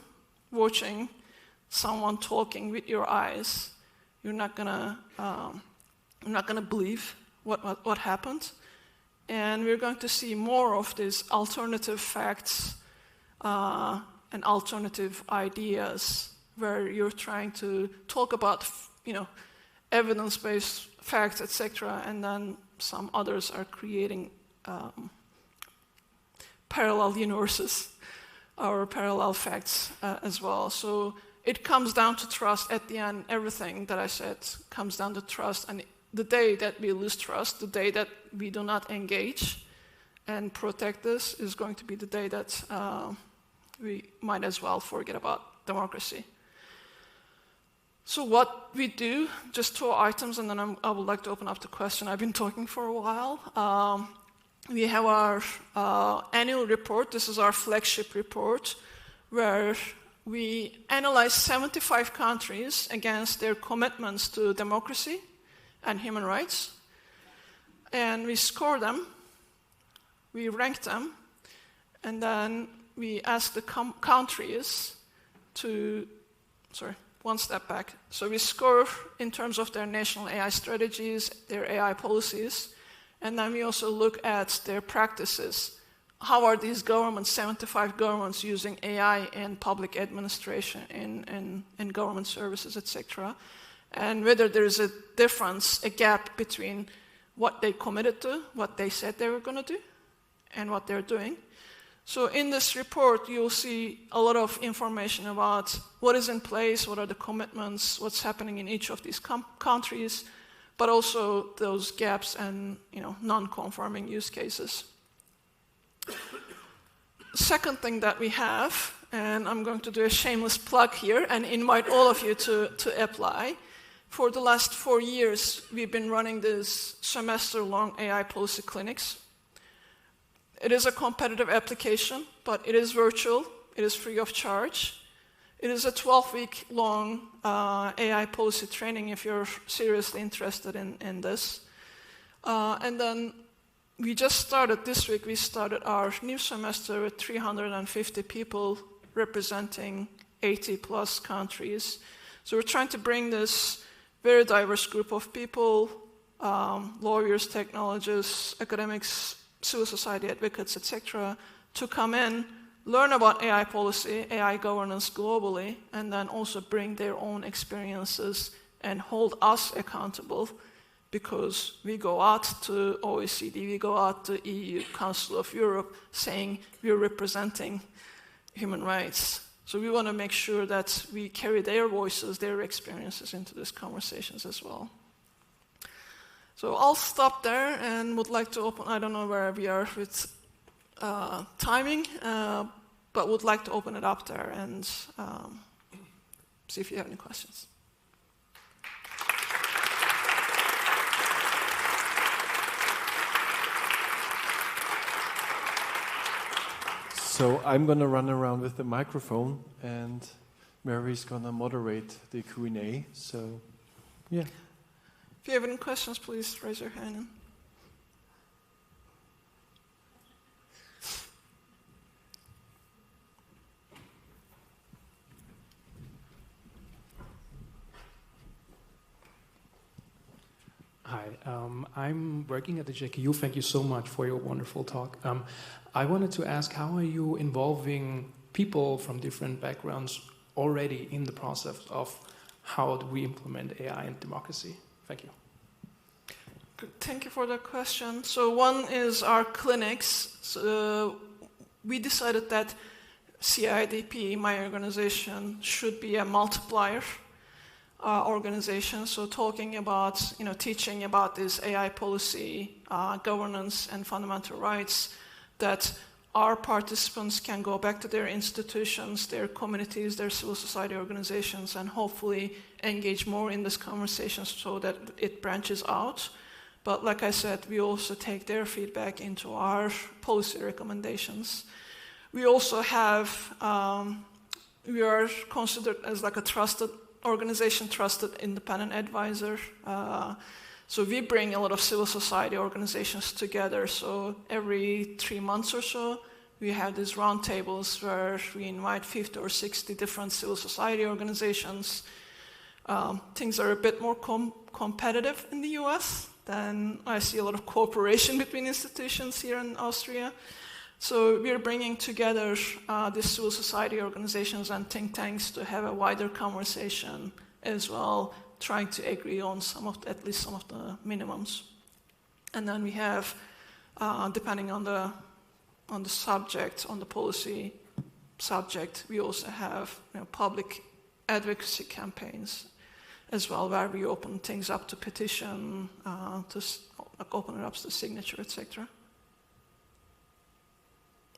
watching someone talking with your eyes, you're not gonna believe what happened. And we're going to see more of these alternative facts and alternative ideas where you're trying to talk about, evidence-based facts, etc., and then some others are creating parallel universes or parallel facts as well. So it comes down to trust. At the end, everything that I said comes down to trust. And the day that we lose trust, the day that we do not engage and protect this is going to be the day that we might as well forget about democracy. So what we do, just 2 items, and then I would like to open up the question. I've been talking for a while. We have our annual report. This is our flagship report, where we analyze 75 countries against their commitments to democracy and human rights. And we score them, we rank them, and then we ask the countries to, one step back. So we score in terms of their national AI strategies, their AI policies, and then we also look at their practices. How are these governments, 75 governments, using AI in public administration, in government services, etc., and whether there is a difference, a gap between what they committed to, what they said they were going to do, and what they're doing. So in this report, you'll see a lot of information about what is in place, what are the commitments, what's happening in each of these countries, but also those gaps and non-conforming use cases. Second thing that we have, and I'm going to do a shameless plug here and invite all of you to apply. For the last 4 years, we've been running this semester-long AI policy clinics. It is a competitive application, but it is virtual. It is free of charge. It is a 12-week-long AI policy training if you're seriously interested in this. And then we just started this week. We started our new semester with 350 people representing 80-plus countries. So we're trying to bring this very diverse group of people, lawyers, technologists, academics, civil society advocates, etc., to come in, learn about AI policy, AI governance globally, and then also bring their own experiences and hold us accountable, because we go out to OECD, we go out to EU, Council of Europe, saying we're representing human rights. So we want to make sure that we carry their voices, their experiences into these conversations as well. So I'll stop there and would like to open, I don't know where we are with timing, but would like to open it up there and see if you have any questions. So I'm going to run around with the microphone, and Mary's going to moderate the Q&A. So, yeah. If you have any questions, please raise your hand. Hi, I'm working at the JKU. Thank you so much for your wonderful talk. I wanted to ask, how are you involving people from different backgrounds already in the process of how do we implement AI in democracy? Thank you. Thank you for the question. So one is our clinics. So we decided that CAIDP, my organization, should be a multiplier organization. So talking about, teaching about this AI policy, governance, and fundamental rights, that our participants can go back to their institutions, their communities, their civil society organizations, and hopefully engage more in this conversation so that it branches out. But like I said, we also take their feedback into our policy recommendations. We also have, we are considered as like a trusted organization, trusted independent advisor. So we bring a lot of civil society organizations together. So every 3 months or so, we have these roundtables where we invite 50 or 60 different civil society organizations. Things are a bit more competitive in the US. Then I see a lot of cooperation between institutions here in Austria. So we're bringing together these civil society organizations and think tanks to have a wider conversation as well, trying to agree on at least some of the minimums. And then we have, depending on the subject, on the policy subject, we also have public advocacy campaigns as well, where we open things up to petition, to open it up to signature, etc.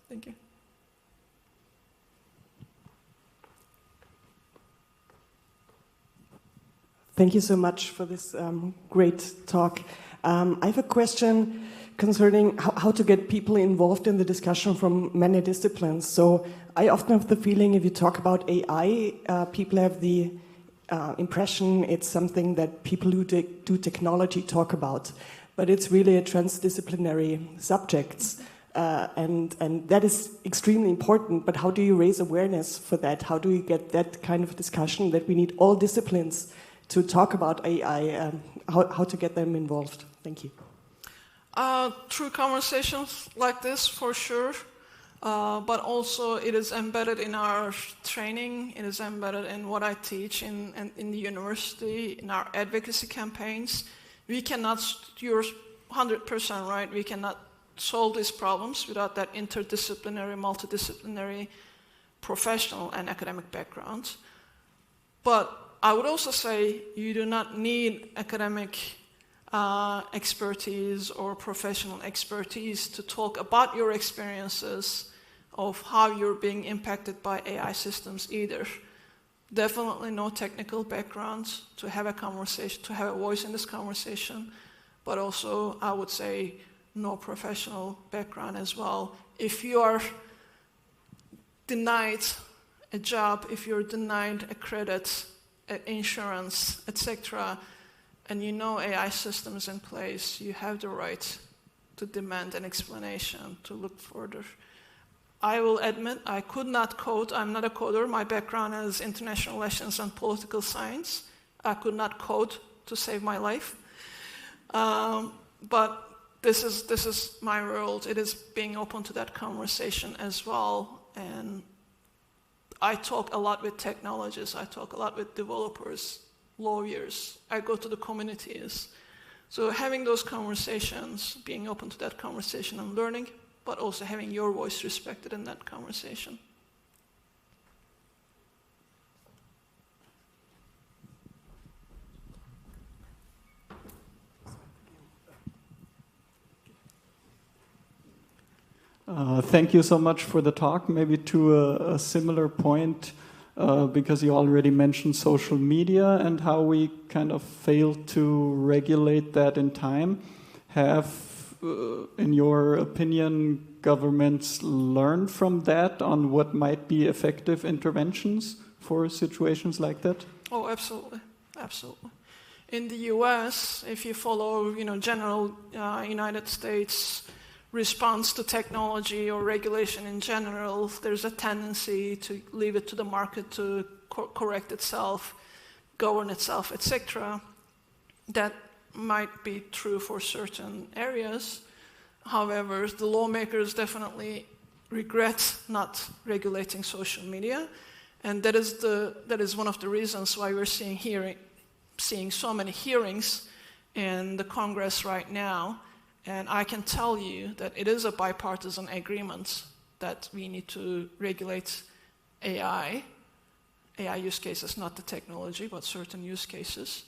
Thank you. Thank you so much for this great talk. I have a question concerning how to get people involved in the discussion from many disciplines. So I often have the feeling if you talk about AI, people have the impression it's something that people who do technology talk about, but it's really a transdisciplinary subject, and that is extremely important. But how do you raise awareness for that? How do you get that kind of discussion that we need all disciplines to talk about AI? How to get them involved? Thank you. Through conversations like this, for sure. But also it is embedded in our training, it is embedded in what I teach in the university, in our advocacy campaigns. We cannot, you're 100% right, we cannot solve these problems without that interdisciplinary, multidisciplinary, professional and academic background. But I would also say you do not need academic expertise or professional expertise to talk about your experiences of how you're being impacted by AI systems either. Definitely no technical background to have a conversation, to have a voice in this conversation, but also I would say no professional background as well. If you are denied a job, if you're denied a credit, insurance, etc., and you know AI systems in place, you have the right to demand an explanation, to look further. I will admit I could not code. I'm not a coder. My background is international relations and political science. I could not code to save my life. But this is my world. It is being open to that conversation as well. And I talk a lot with technologists. I talk a lot with developers, lawyers. I go to the communities. So having those conversations, being open to that conversation and learning, but also having your voice respected in that conversation. Thank you so much for the talk. Maybe to a similar point, because you already mentioned social media and how we kind of failed to regulate that in time. Have, in your opinion, governments learned from that on what might be effective interventions for situations like that? Oh, absolutely, absolutely. In the U.S., if you follow, general United States response to technology or regulation in general, there's a tendency to leave it to the market to correct itself, govern itself, etc. That might be true for certain areas. However, the lawmakers definitely regret not regulating social media, and that is one of the reasons why we're seeing so many hearings in the Congress right now. And I can tell you that it is a bipartisan agreement that we need to regulate AI use cases, not the technology, but certain use cases.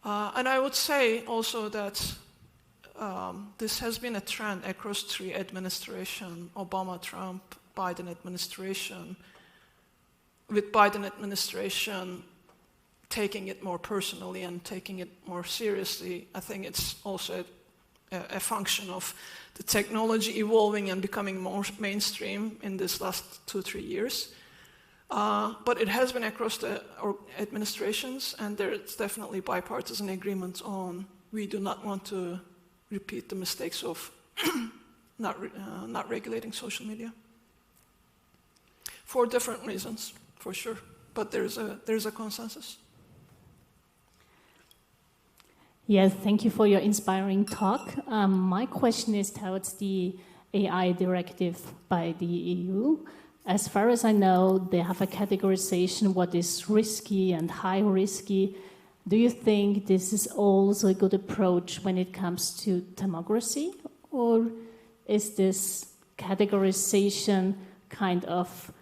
And I would say also that this has been a trend across 3 administrations, Obama, Trump, Biden administration, with Biden administration taking it more personally and taking it more seriously. I think it's also a function of the technology evolving and becoming more mainstream in this last 2-3 years. But it has been across the administrations, and there's definitely bipartisan agreement on we do not want to repeat the mistakes of not regulating social media. For different reasons, for sure, but there's a consensus. Yes, thank you for your inspiring talk. My question is towards the AI directive by the EU. As far as I know, they have a categorization what is risky and high risky. Do you think this is also a good approach when it comes to democracy? Or is this categorization kind of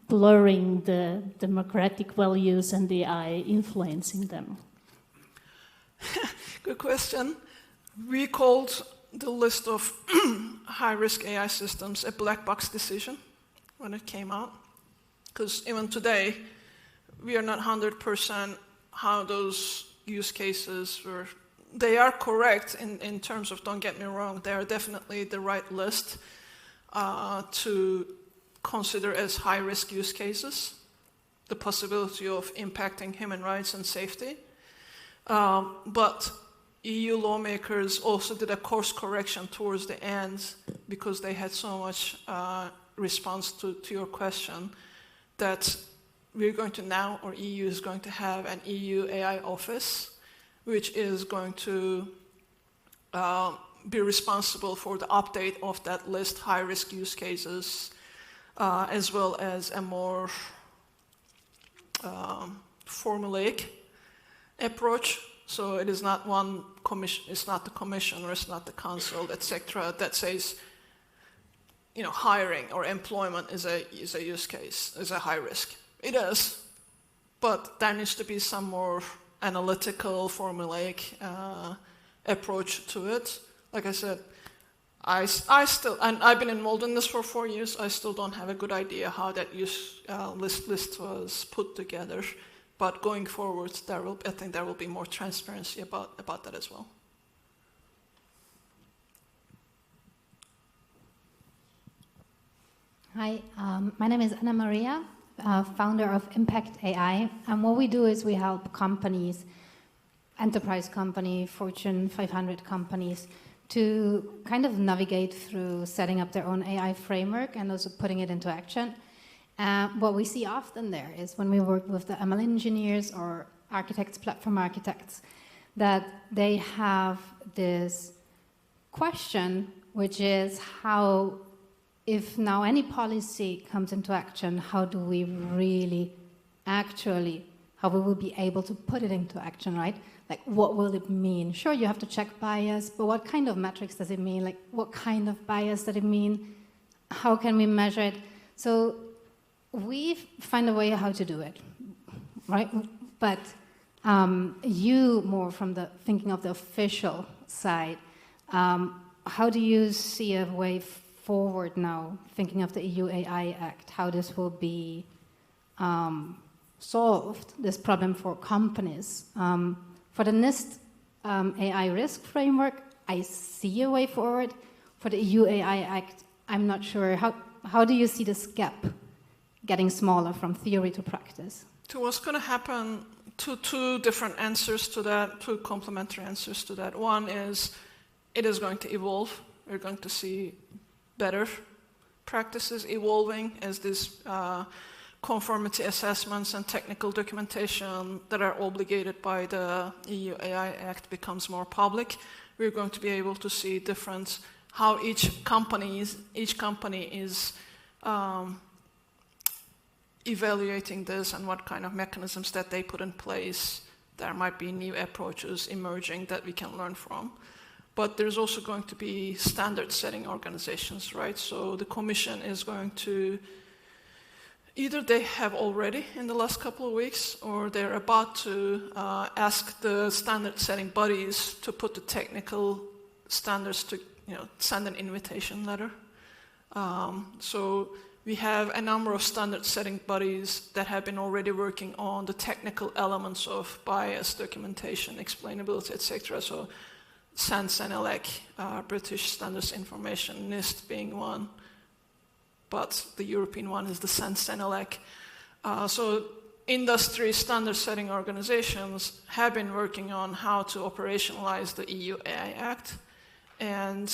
blurring the democratic values and the AI influencing them? Good question. We called the list of high-risk AI systems a black box decision when it came out. Because even today, we are not 100% how those use cases were. They are correct in terms of, don't get me wrong, they are definitely the right list to consider as high-risk use cases, the possibility of impacting human rights and safety. But EU lawmakers also did a course correction towards the end because they had so much response to your question that we're going to now, or EU is going to have an EU AI office, which is going to be responsible for the update of that list, high-risk use cases, as well as a more formulaic approach. So it is not one commission, it's not the commission, or it's not the council, etc., that says, hiring or employment is a use case, is a high risk. It is, but there needs to be some more analytical, formulaic approach to it. Like I said, I still, and I've been involved in this for 4 years, I still don't have a good idea how that list was put together. But going forward, I think there will be more transparency about that as well. Hi, my name is Anna Maria, founder of Impact AI. And what we do is we help companies, enterprise company, Fortune 500 companies, to kind of navigate through setting up their own AI framework and also putting it into action. What we see often there is when we work with the ML engineers or architects, platform architects, that they have this question, which is how, if now any policy comes into action, how do we really actually, how we will be able to put it into action, right? Like, what will it mean? Sure, you have to check bias, but what kind of metrics does it mean? Like, what kind of bias does it mean? How can we measure it? So we find a way how to do it, right? But you, more from the thinking of the official side, how do you see a way forward now, thinking of the EU AI Act, how this will be solved, this problem for companies? For the NIST AI risk framework, I see a way forward. For the EU AI Act, I'm not sure. How do you see this gap getting smaller from theory to practice? So what's going to happen, two different answers to that, two complementary answers to that. One is, it is going to evolve. We're going to see better practices evolving as this conformity assessments and technical documentation that are obligated by the EU AI Act becomes more public, we're going to be able to see different, how each company is evaluating this and what kind of mechanisms that they put in place. There might be new approaches emerging that we can learn from. But there's also going to be standard-setting organizations, right? So the Commission is going to, either they have already in the last couple of weeks, or they're about to ask the standard-setting bodies to put the technical standards to, send an invitation letter. So we have a number of standard-setting bodies that have been already working on the technical elements of bias, documentation, explainability, etc. So SANS and ELEC, British Standards Information, NIST being one, but the European one is the SANS and ELEC. So industry standard-setting organizations have been working on how to operationalize the EU AI Act. And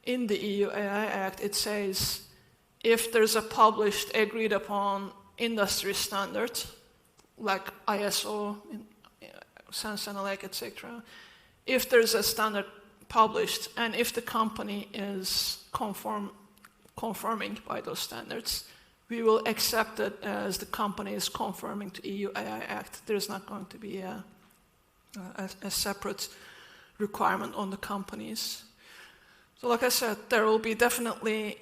in the EU AI Act, it says, if there's a published, agreed upon industry standard, like ISO, SANS and ELEC, etc., if there's a standard published, and if the company is conforming by those standards, we will accept it as the company is conforming to EU AI Act. There's not going to be a separate requirement on the companies. So like I said, there will be definitely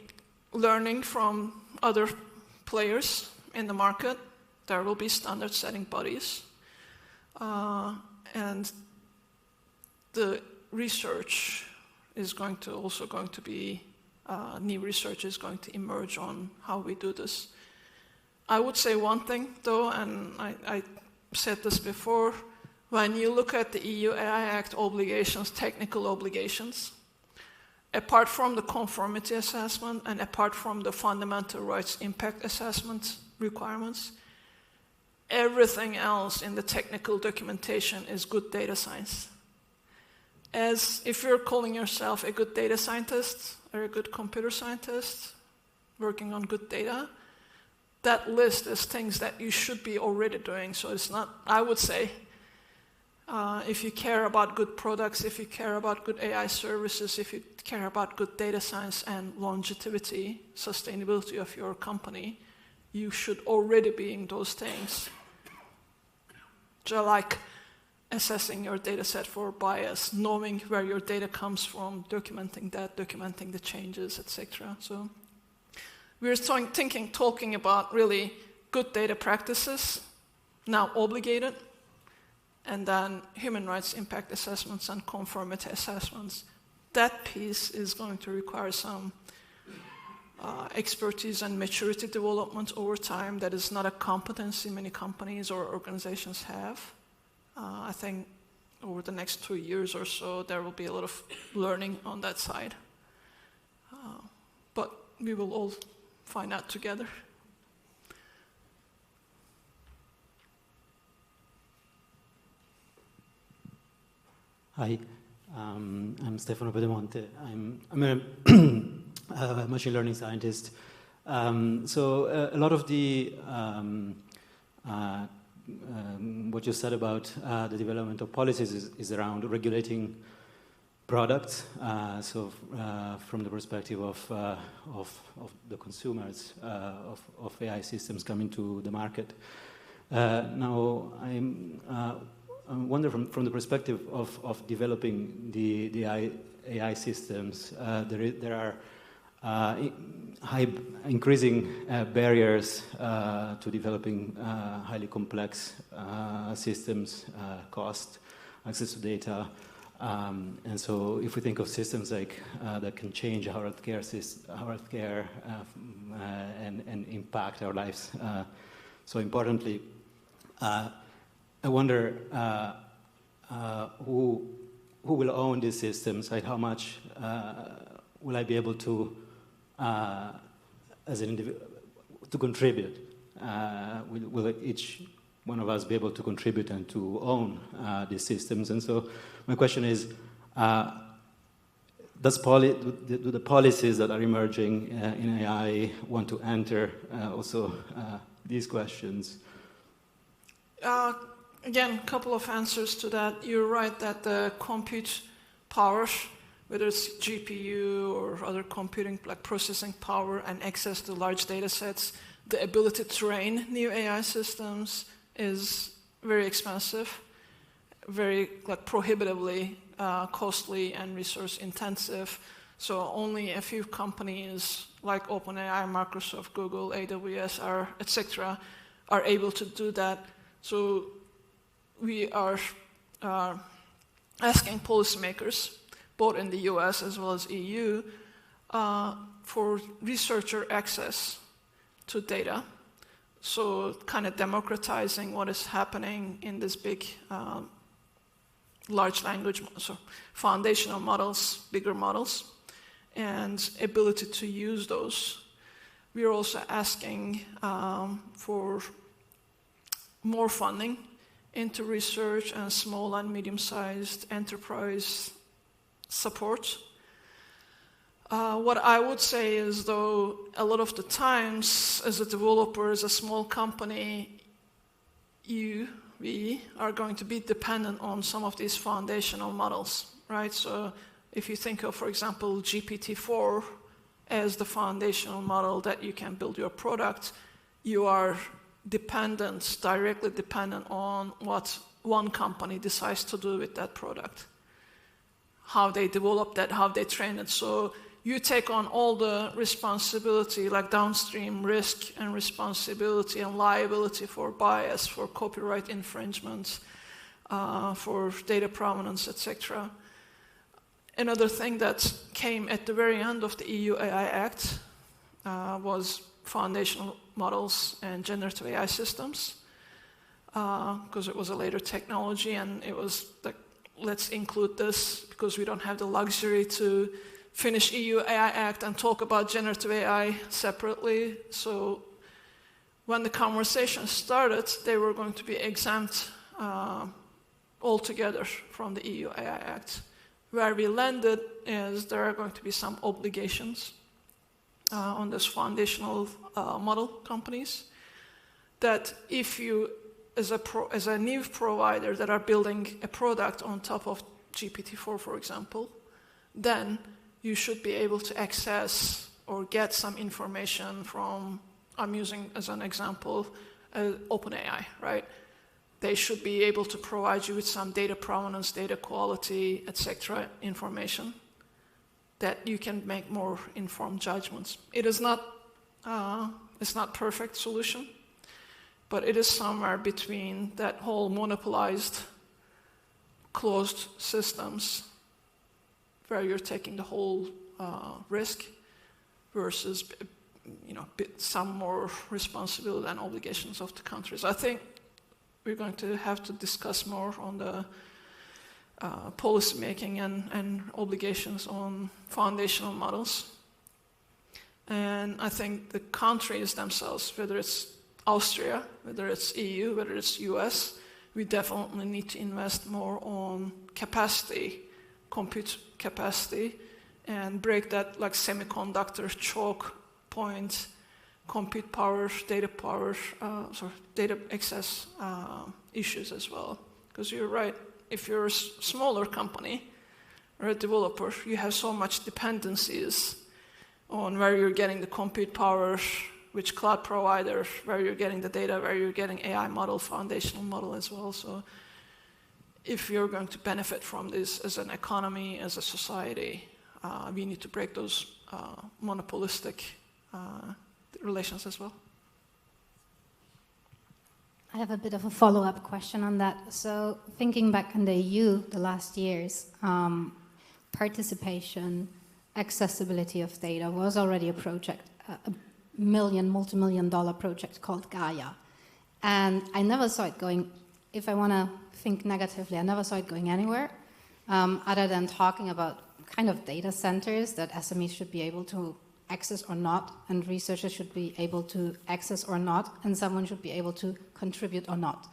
learning from other players in the market. There will be standard-setting bodies. And the research is also going to be, new research is going to emerge on how we do this. I would say one thing, though, and I said this before, when you look at the EU AI Act obligations, technical obligations, apart from the conformity assessment and apart from the fundamental rights impact assessment requirements, everything else in the technical documentation is good data science. As if you're calling yourself a good data scientist or a good computer scientist working on good data, that list is things that you should be already doing. So it's not, I would say, if you care about good products, if you care about good AI services, if you care about good data science and longevity, sustainability of your company, you should already be in those things. Just like assessing your data set for bias, knowing where your data comes from, documenting that, documenting the changes, etc. So we're talking about really good data practices, now obligated, and then human rights impact assessments and conformity assessments. That piece is going to require some expertise and maturity development over time. That is not a competency many companies or organizations have. I think over the next 2 years or so, there will be a lot of learning on that side. But we will all find out together. Hi, I'm Stefano Pedemonte. I'm a machine learning scientist. So a lot of the what you said about the development of policies is around regulating products. So from the perspective of the consumers of AI systems coming to the market. Now I wonder from the perspective of developing the AI systems, there are increasing barriers to developing highly complex systems, cost, access to data, and so if we think of systems like that can change our healthcare and impact our lives so importantly. I wonder who will own these systems, like how much will I be able to, as an individual, to contribute? Will each one of us be able to contribute and to own these systems? And so my question is, do the policies that are emerging in AI want to enter also these questions? Again, a couple of answers to that. You're right that the compute power, whether it's GPU or other computing, like processing power and access to large data sets, the ability to train new AI systems is very expensive, very prohibitively costly and resource intensive. So only a few companies like OpenAI, Microsoft, Google, AWS, etc., are able to do that. So we are asking policymakers, both in the US as well as EU, for researcher access to data. So kind of democratizing what is happening in this big large language, so foundational models, bigger models, and ability to use those. We are also asking for more funding into research and small and medium-sized enterprise support. What I would say is, though, a lot of the times, as a developer, as a small company, we are going to be dependent on some of these foundational models, right? So if you think of, for example, GPT-4 as the foundational model that you can build your product, you are dependent, directly dependent on what one company decides to do with that product, how they develop that, how they train it. So you take on all the responsibility, like downstream risk and responsibility and liability for bias, for copyright infringement, for data provenance, etc. Another thing that came at the very end of the EU AI Act was foundational models and generative AI systems, because it was a later technology, and it was like, let's include this because we don't have the luxury to finish EU AI Act and talk about generative AI separately. So when the conversation started, they were going to be exempt altogether from the EU AI Act. Where we landed is there are going to be some obligations on these foundational model companies that if you, as a new provider that are building a product on top of GPT-4, for example, then you should be able to access or get some information from, I'm using as an example, OpenAI, right? They should be able to provide you with some data provenance, data quality, etc. information that you can make more informed judgments. It is not, it's not perfect solution, but it is somewhere between that whole monopolized, closed systems where you're taking the whole risk versus, some more responsibility and obligations of the countries. I think we're going to have to discuss more on the policy making and obligations on foundational models. And I think the countries themselves, whether it's Austria, whether it's EU, whether it's US, we definitely need to invest more on capacity, compute capacity, and break that like semiconductor choke point, compute power, data access issues as well. Because you're right, if you're a smaller company or a developer, you have so much dependencies on where you're getting the compute power, which cloud provider, where you're getting the data, where you're getting AI model, foundational model as well. So if you're going to benefit from this as an economy, as a society, we need to break those monopolistic relations as well. I have a bit of a follow-up question on that. So thinking back in the EU, the last years, participation, accessibility of data was already a project, a multi-million-dollar project called Gaia. And I never saw it going, if I want to think negatively, I never saw it going anywhere other than talking about kind of data centers that SMEs should be able to access or not, and researchers should be able to access or not, and someone should be able to contribute or not.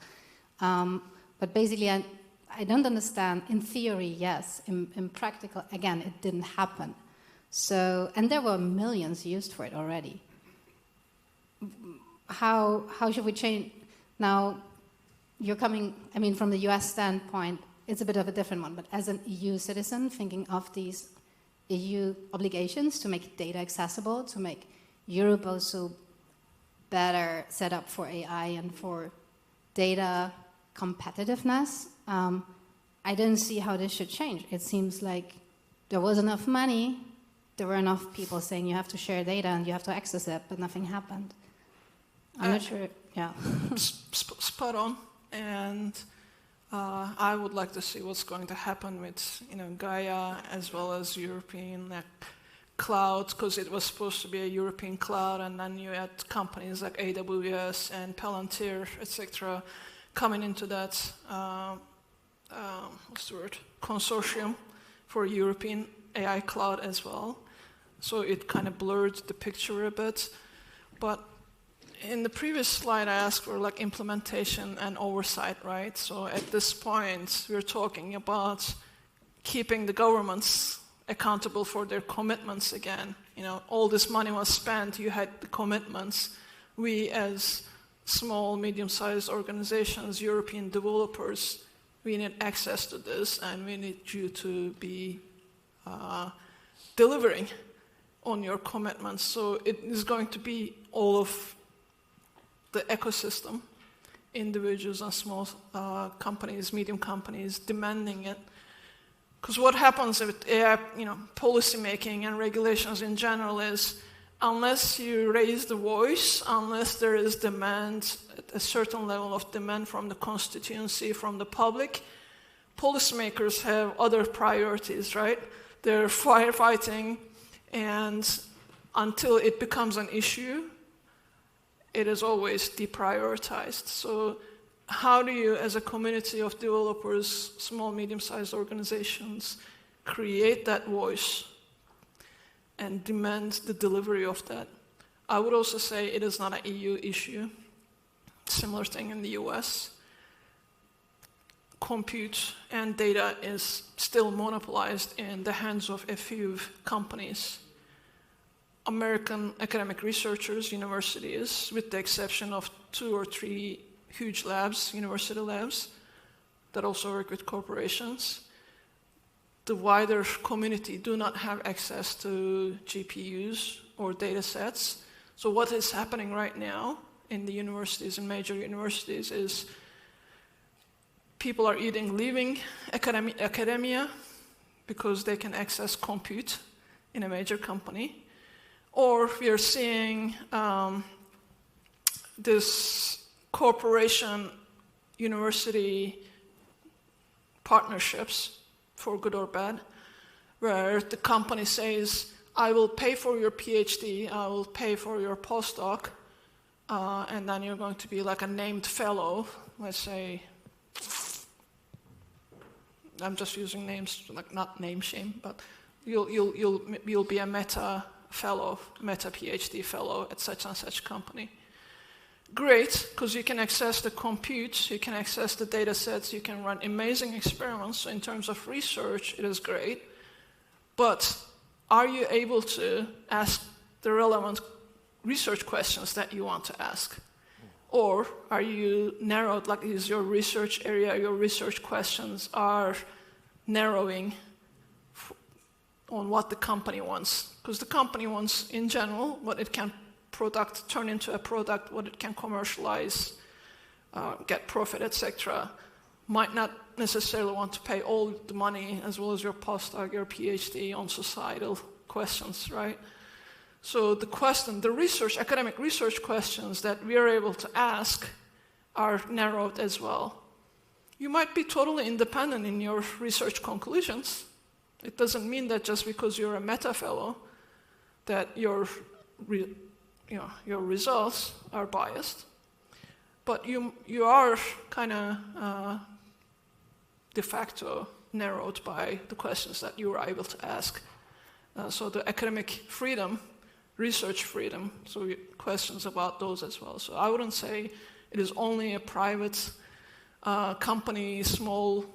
But basically, I don't understand. In theory, yes. In practical, again, it didn't happen. So, and there were millions used for it already. how should we change? Now, you're coming, I mean, from the US standpoint, it's a bit of a different one, but as an EU citizen, thinking of these EU obligations to make data accessible, to make Europe also better set up for AI and for data competitiveness, I didn't see how this should change. It seems like there was enough money, there were enough people saying you have to share data and you have to access it, but nothing happened. I'm not sure, yeah. Spot on, and I would like to see what's going to happen with Gaia as well as European cloud, because it was supposed to be a European cloud, and then you had companies like AWS and Palantir, etc., coming into that consortium for European AI cloud as well. So it kind of blurred the picture a bit. But in the previous slide, I asked for implementation and oversight, right? So at this point, we're talking about keeping the governments accountable for their commitments again. All this money was spent, you had the commitments. We as small, medium-sized organizations, European developers, we need access to this, and we need you to be delivering on your commitments. So it is going to be all of the ecosystem, individuals and small companies, medium companies, demanding it. Because what happens with AI, policy making and regulations in general is, unless you raise the voice, unless there is demand, a certain level of demand from the constituency, from the public, policymakers have other priorities, right? They're firefighting, and until it becomes an issue, it is always deprioritized. So how do you, as a community of developers, small, medium-sized organizations, create that voice and demand the delivery of that? I would also say it is not an EU issue. Similar thing in the US. Compute and data is still monopolized in the hands of a few companies. American academic researchers, universities, with the exception of 2 or 3 huge labs, university labs, that also work with corporations, the wider community do not have access to GPUs or data sets. So what is happening right now in the universities, in major universities, is people are either leaving academia because they can access compute in a major company, or we are seeing this corporation university partnerships, for good or bad, where the company says, I will pay for your PhD, I will pay for your postdoc, and then you're going to be like a named fellow, let's say, I'm just using names, like not name shame, but you'll be a meta fellow, meta PhD fellow at such and such company. Great, because you can access the compute, you can access the data sets, you can run amazing experiments. So in terms of research, it is great. But are you able to ask the relevant research questions that you want to ask? Or are you narrowed, like is your research area, your research questions are narrowing on what the company wants? Because the company wants, in general, what it can turn into a product, what it can commercialize, get profit, etc. Might not necessarily want to pay all the money, as well as your postdoc, your PhD, on societal questions, right? So the academic research questions that we are able to ask are narrowed as well. You might be totally independent in your research conclusions. It doesn't mean that just because you're a meta fellow that your results are biased, but you are kind of de facto narrowed by the questions that you are able to ask. So the academic freedom, research freedom, so questions about those as well. So I wouldn't say it is only a private company, small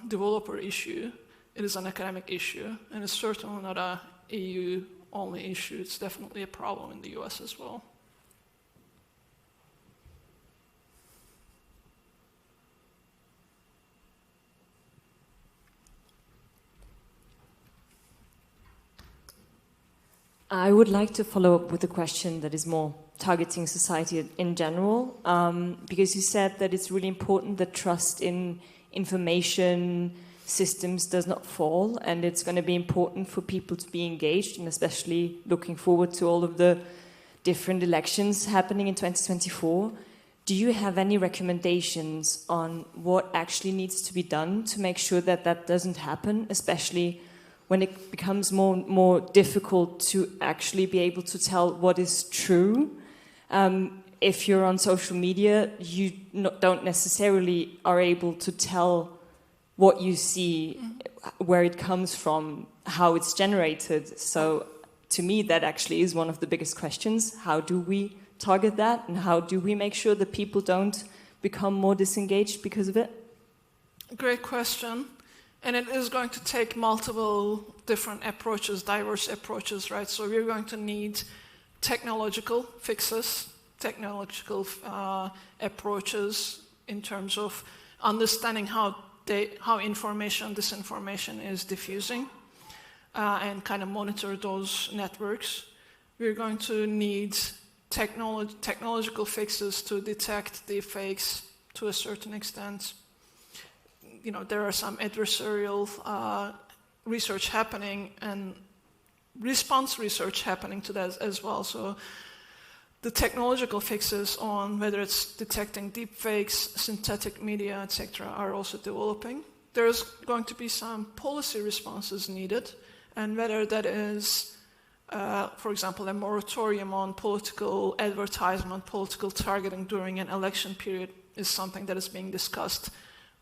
developer issue. It is an academic issue, and it's certainly not a EU only issue. It's definitely a problem in the US as well. I would like to follow up with a question that is more targeting society in general, because you said that it's really important that trust in information systems does not fall, and it's going to be important for people to be engaged, and especially looking forward to all of the different elections happening in 2024. Do you have any recommendations on what actually needs to be done to make sure that that doesn't happen, especially when it becomes more difficult to actually be able to tell what is true? If you're on social media, you don't necessarily are able to tell what you see, where it comes from, how it's generated. So to me, that actually is one of the biggest questions. How do we target that, and how do we make sure that people don't become more disengaged because of it? Great question. And it is going to take multiple different approaches, diverse approaches, right? So we're going to need technological fixes, technological approaches in terms of understanding how information, disinformation is diffusing, and kind of monitor those networks. We're going to need technological fixes to detect deepfakes to a certain extent. You know, there are some adversarial research happening and response research happening to that as well. So the technological fixes on whether it's detecting deepfakes, synthetic media, etc., are also developing. There's going to be some policy responses needed, and whether that is, for example, a moratorium on political advertisement, political targeting during an election period is something that is being discussed.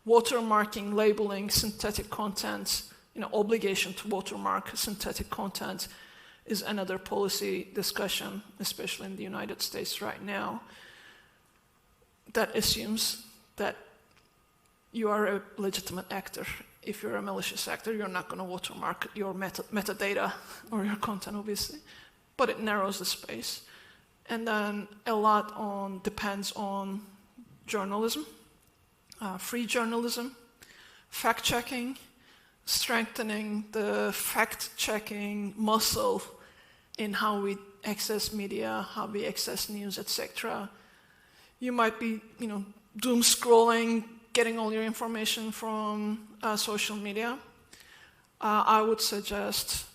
Watermarking, labeling synthetic content, obligation to watermark synthetic content is another policy discussion, especially in the United States right now, that assumes that you are a legitimate actor. If you're a malicious actor, you're not going to watermark your metadata or your content, obviously, but it narrows the space. And then a lot depends on journalism, free journalism, fact-checking, strengthening the fact-checking muscle in how we access media, how we access news, etc. You might be, doom scrolling, getting all your information from social media. I would suggest,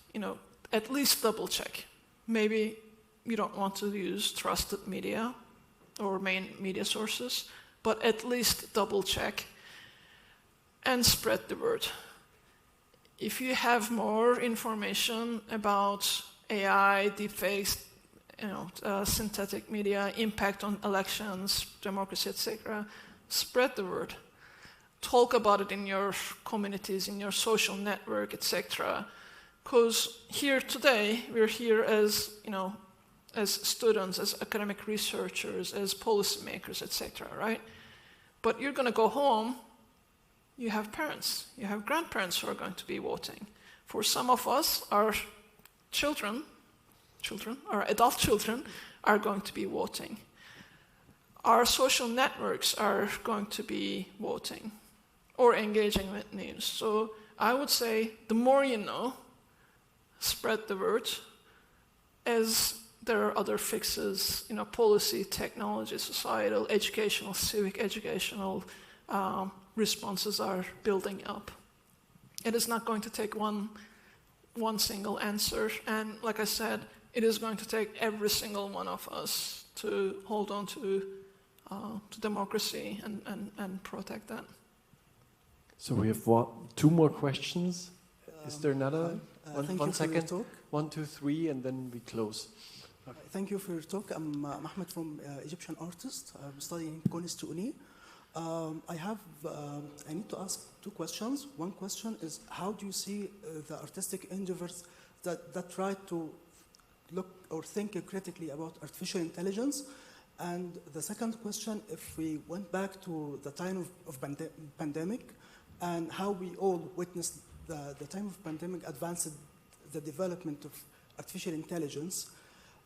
at least double check. Maybe you don't want to use trusted media or main media sources, but at least double check and spread the word. If you have more information about AI, deepfakes, synthetic media, impact on elections, democracy, etc., spread the word. Talk about it in your communities, in your social network, etc. Because here today, we're here as students, as academic researchers, as policymakers, etc., right? But you're going to go home, you have parents, you have grandparents who are going to be voting. For some of us, our our adult children are going to be voting. Our social networks are going to be voting or engaging with news. So I would say the more you know, spread the word, as there are other fixes, policy, technology, societal, educational, civic educational responses are building up. It is not going to take one single answer, and like I said, it is going to take every single one of us to hold on to democracy and protect that. So we have two more questions. Is there another? One second. 1, 2, 3, and then we close. Okay. Thank you for your talk. I'm Mahmoud from Egyptian Artist. I'm studying Constitution. I need to ask two questions. One question is, how do you see the artistic endeavors that try to look or think critically about artificial intelligence? And the second question, if we went back to the time of pandemic and how we all witnessed the time of pandemic advanced the development of artificial intelligence,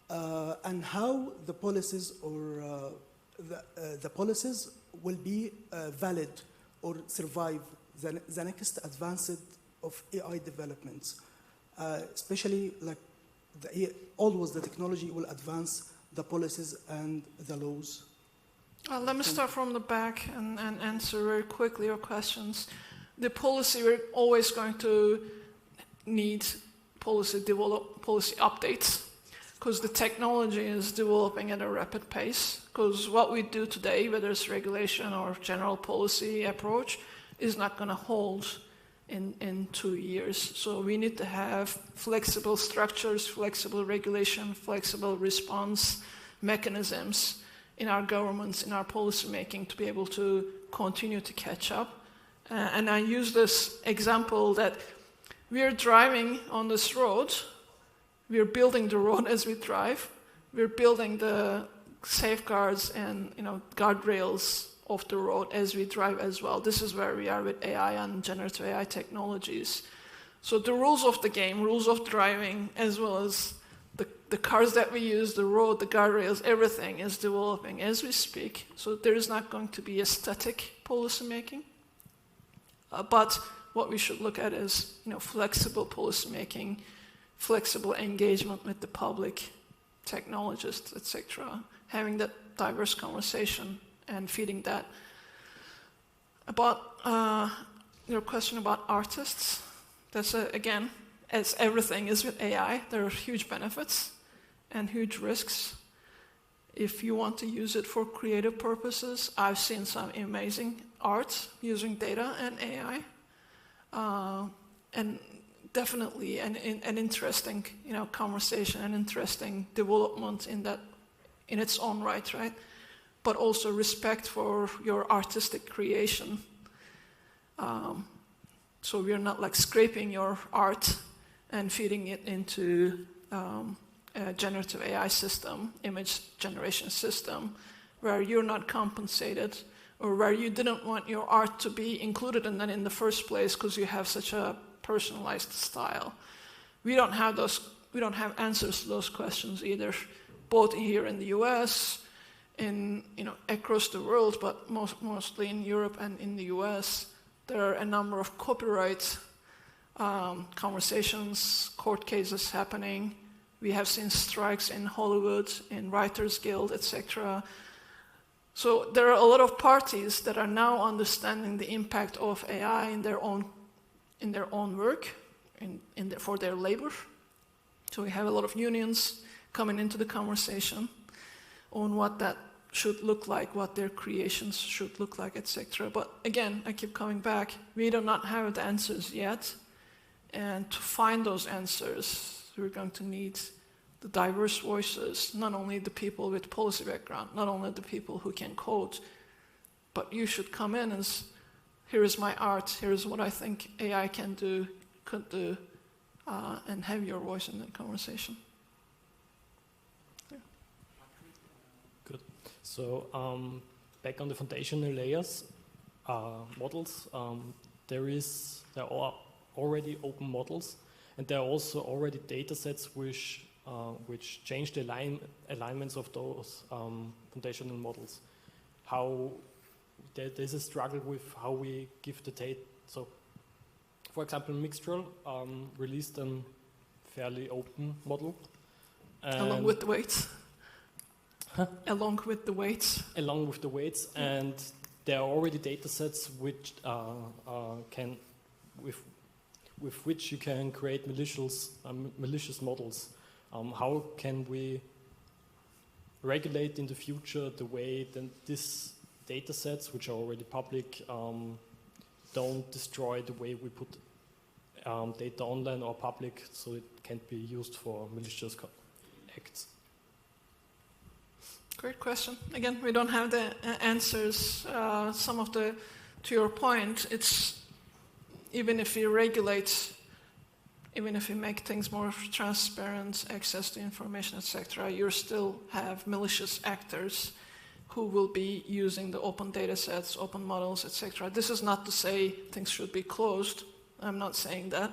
and how the policies or the policies will be valid or survive the next advance of AI developments, especially like always the technology will advance the policies and the laws. Let me start from the back and answer very quickly your questions. The policy, we're always going to need policy updates, because the technology is developing at a rapid pace. Because what we do today, whether it's regulation or general policy approach, is not going to hold in 2 years. So we need to have flexible structures, flexible regulation, flexible response mechanisms in our governments, in our policy making, to be able to continue to catch up. And I use this example that we're driving on this road, we're building the road as we drive, we're building the safeguards and guardrails of the road as we drive as well. This is where we are with AI and generative AI technologies. So the rules of the game, rules of driving, as well as the cars that we use, the road, the guardrails, everything is developing as we speak. So there is not going to be a static policy making. But what we should look at is flexible policy making, flexible engagement with the public, technologists, etc., having that diverse conversation and feeding that. About your question about artists, that's again, as everything is with AI, there are huge benefits and huge risks. If you want to use it for creative purposes, I've seen some amazing art using data and AI, and definitely an interesting conversation, an interesting development in its own right, but also respect for your artistic creation. So we're not like scraping your art and feeding it into a generative AI system, image generation system, where you're not compensated, or where you didn't want your art to be included in that in the first place because you have such a personalized style. We don't have answers to those questions either, both here in the US, across the world, but mostly in Europe and in the US. There are a number of copyright conversations, court cases happening. We have seen strikes in Hollywood, in Writers Guild, etc. So there are a lot of parties that are now understanding the impact of AI in their own work, for their labor. So we have a lot of unions coming into the conversation on what that should look like, what their creations should look like, etc. But again, I keep coming back, we do not have the answers yet. And to find those answers, we're going to need the diverse voices, not only the people with policy background, not only the people who can code, but you should come in as, here is my art, here is what I think AI could do, and have your voice in the conversation. Good. So back on the foundational layers, models, there are already open models, and there are also already data sets which change the alignments of those foundational models. How there's a struggle with how we give the data. So, for example, Mixtral released a fairly open model. Along with the weights? Huh? Along with the weights? Along with the weights, and there are already data sets which with which you can create malicious models. How can we regulate in the future the way that these data sets, which are already public, don't destroy the way we put data online or public, so it can't be used for malicious acts? Great question. Again, we don't have the answers. To your point, it's even if we regulate, even if we make things more transparent, access to information, etc., you still have malicious actors who will be using the open data sets, open models, etc. This is not to say things should be closed. I'm not saying that.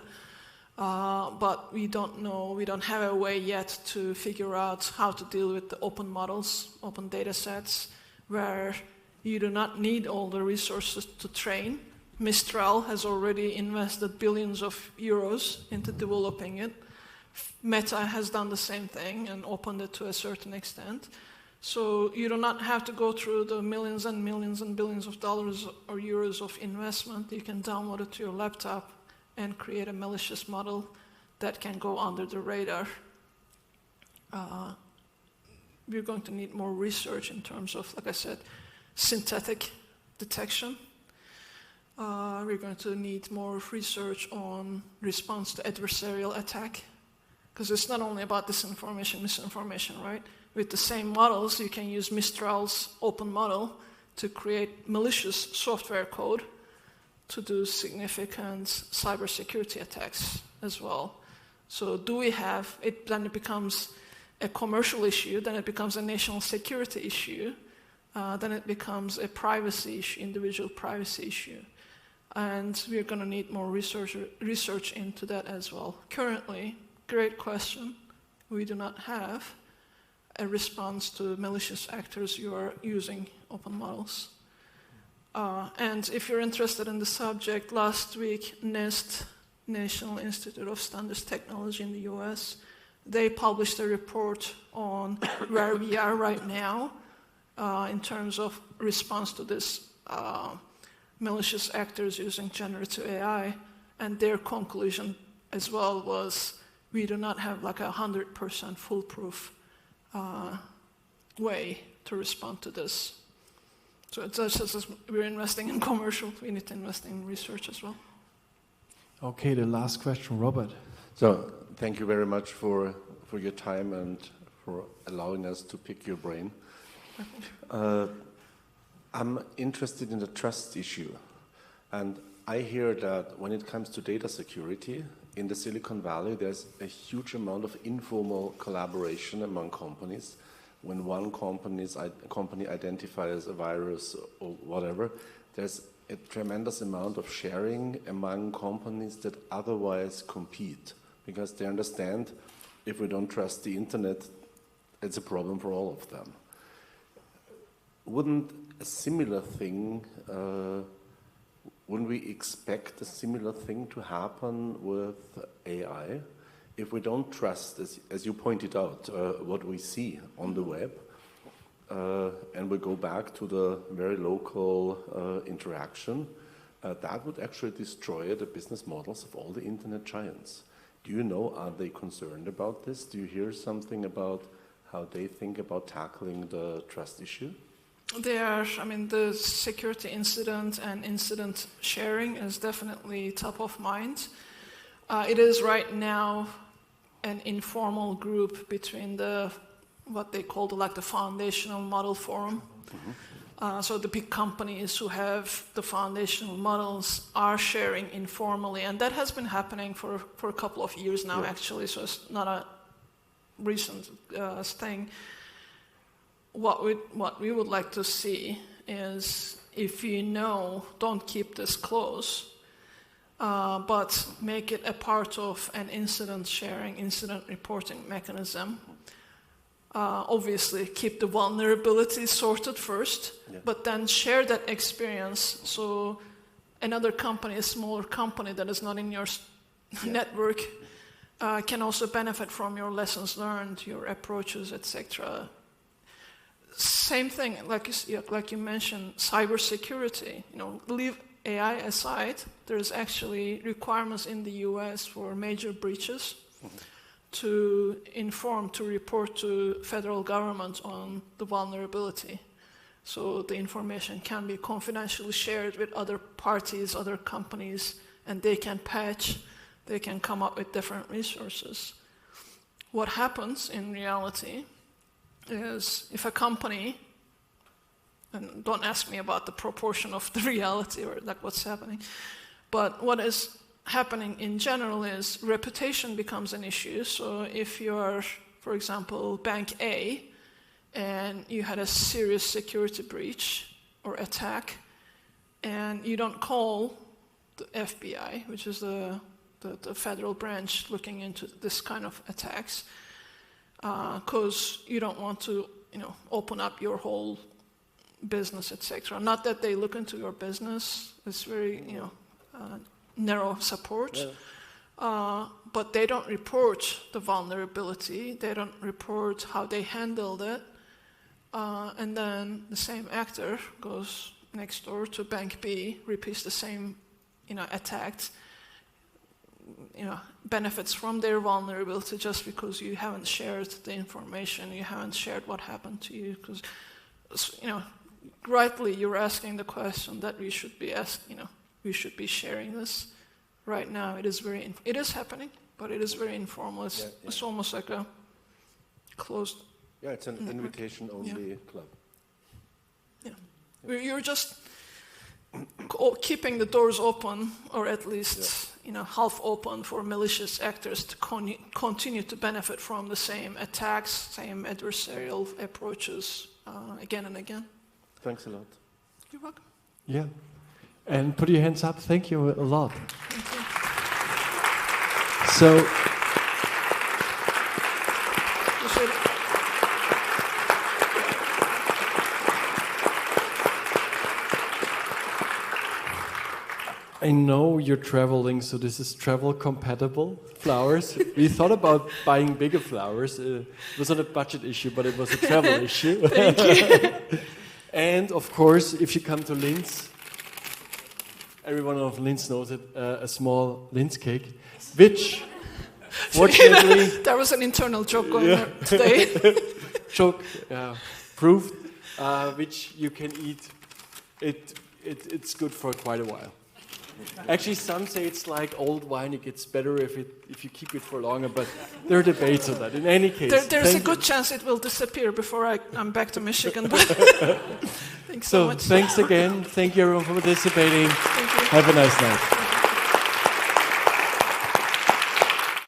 But we don't know, we don't have a way yet to figure out how to deal with the open models, open data sets, where you do not need all the resources to train. Mistral has already invested billions of euros into developing it. Meta has done the same thing and opened it to a certain extent. So you do not have to go through the millions and millions and billions of dollars or euros of investment. You can download it to your laptop and create a malicious model that can go under the radar. We're going to need more research in terms of, like I said, synthetic detection. We're going to need more research on response to adversarial attack, because it's not only about disinformation, misinformation, right? With the same models, you can use Mistral's open model to create malicious software code to do significant cybersecurity attacks as well. So do we have it? Then it becomes a commercial issue, then it becomes a national security issue, then it becomes a privacy issue, individual privacy issue. And we're going to need more research into that as well. Currently, great question, we do not have a response to malicious actors who are using open models. And if you're interested in the subject, last week, NIST, National Institute of Standards Technology in the US, they published a report on where we are right now in terms of response to this malicious actors using generative AI, and their conclusion as well was we do not have like 100% foolproof way to respond to this. So it's just as we're investing in commercial, we need to invest in research as well. Okay, the last question, Robert. So thank you very much for your time and for allowing us to pick your brain. I'm interested in the trust issue. And I hear that when it comes to data security, in the Silicon Valley, there's a huge amount of informal collaboration among companies. When one company identifies a virus or whatever, there's a tremendous amount of sharing among companies that otherwise compete, because they understand if we don't trust the internet, it's a problem for all of them. Wouldn't a similar thing, wouldn't we expect a similar thing to happen with AI? If we don't trust, as you pointed out, what we see on the web, and we go back to the very local interaction, that would actually destroy the business models of all the internet giants. Do you know, are they concerned about this? Do you hear something about how they think about tackling the trust issue? They are, I mean, the security incident and incident sharing is definitely top of mind. It is right now an informal group between what they call the foundational model forum. Mm-hmm. So the big companies who have the foundational models are sharing informally, and that has been happening for a couple of years now, actually, so it's not a recent thing. What we would like to see is, if you know, don't keep this close, but make it a part of an incident sharing, incident reporting mechanism. Obviously, keep the vulnerabilities sorted first, but then share that experience so another company, a smaller company that is not in your network, can also benefit from your lessons learned, your approaches, etc. Same thing, like you mentioned, cybersecurity. Leave AI aside. There's actually requirements in the US for major breaches. Mm-hmm. To inform, to report to federal government on the vulnerability. So the information can be confidentially shared with other parties, other companies, and they can patch, they can come up with different resources. What happens in reality is if a company, and don't ask me about the proportion of the reality or what's happening, but what is happening in general is reputation becomes an issue. So if you're, for example, Bank A, and you had a serious security breach or attack, and you don't call the FBI, which is the federal branch looking into this kind of attacks, because you don't want to, open up your whole business, etc. Not that they look into your business; it's very, narrow support. Yeah. but they don't report the vulnerability. They don't report how they handled it. And then the same actor goes next door to Bank B, repeats the same, attack, benefits from their vulnerability just because you haven't shared the information, you haven't shared what happened to you. Because, rightly you're asking the question that we should be we should be sharing this. Right now, it is happening, but it is very informal. It's almost like a closed. Yeah, it's an invitation-only club. Yeah, you're just keeping the doors open, or at least half open, for malicious actors to continue to benefit from the same attacks, same adversarial approaches again and again. Thanks a lot. You're welcome. Yeah. And put your hands up. Thank you a lot. Thank you. So, I know you're traveling, so this is travel compatible flowers. We thought about buying bigger flowers. It was not a budget issue, but it was a travel issue. Thank you. And of course, if you come to Linz, everyone of Linz knows it, a small Linz cake, which, fortunately... There was an internal joke going there today. Joke, proved, which you can eat. It's good for quite a while. Actually, some say it's like old wine. It gets better if you keep it for longer, but there are debates on that. In any case, there's a good chance it will disappear before I'm back to Michigan. Thanks so much. Thanks again. Thank you everyone for participating. Thank you. Have a nice night.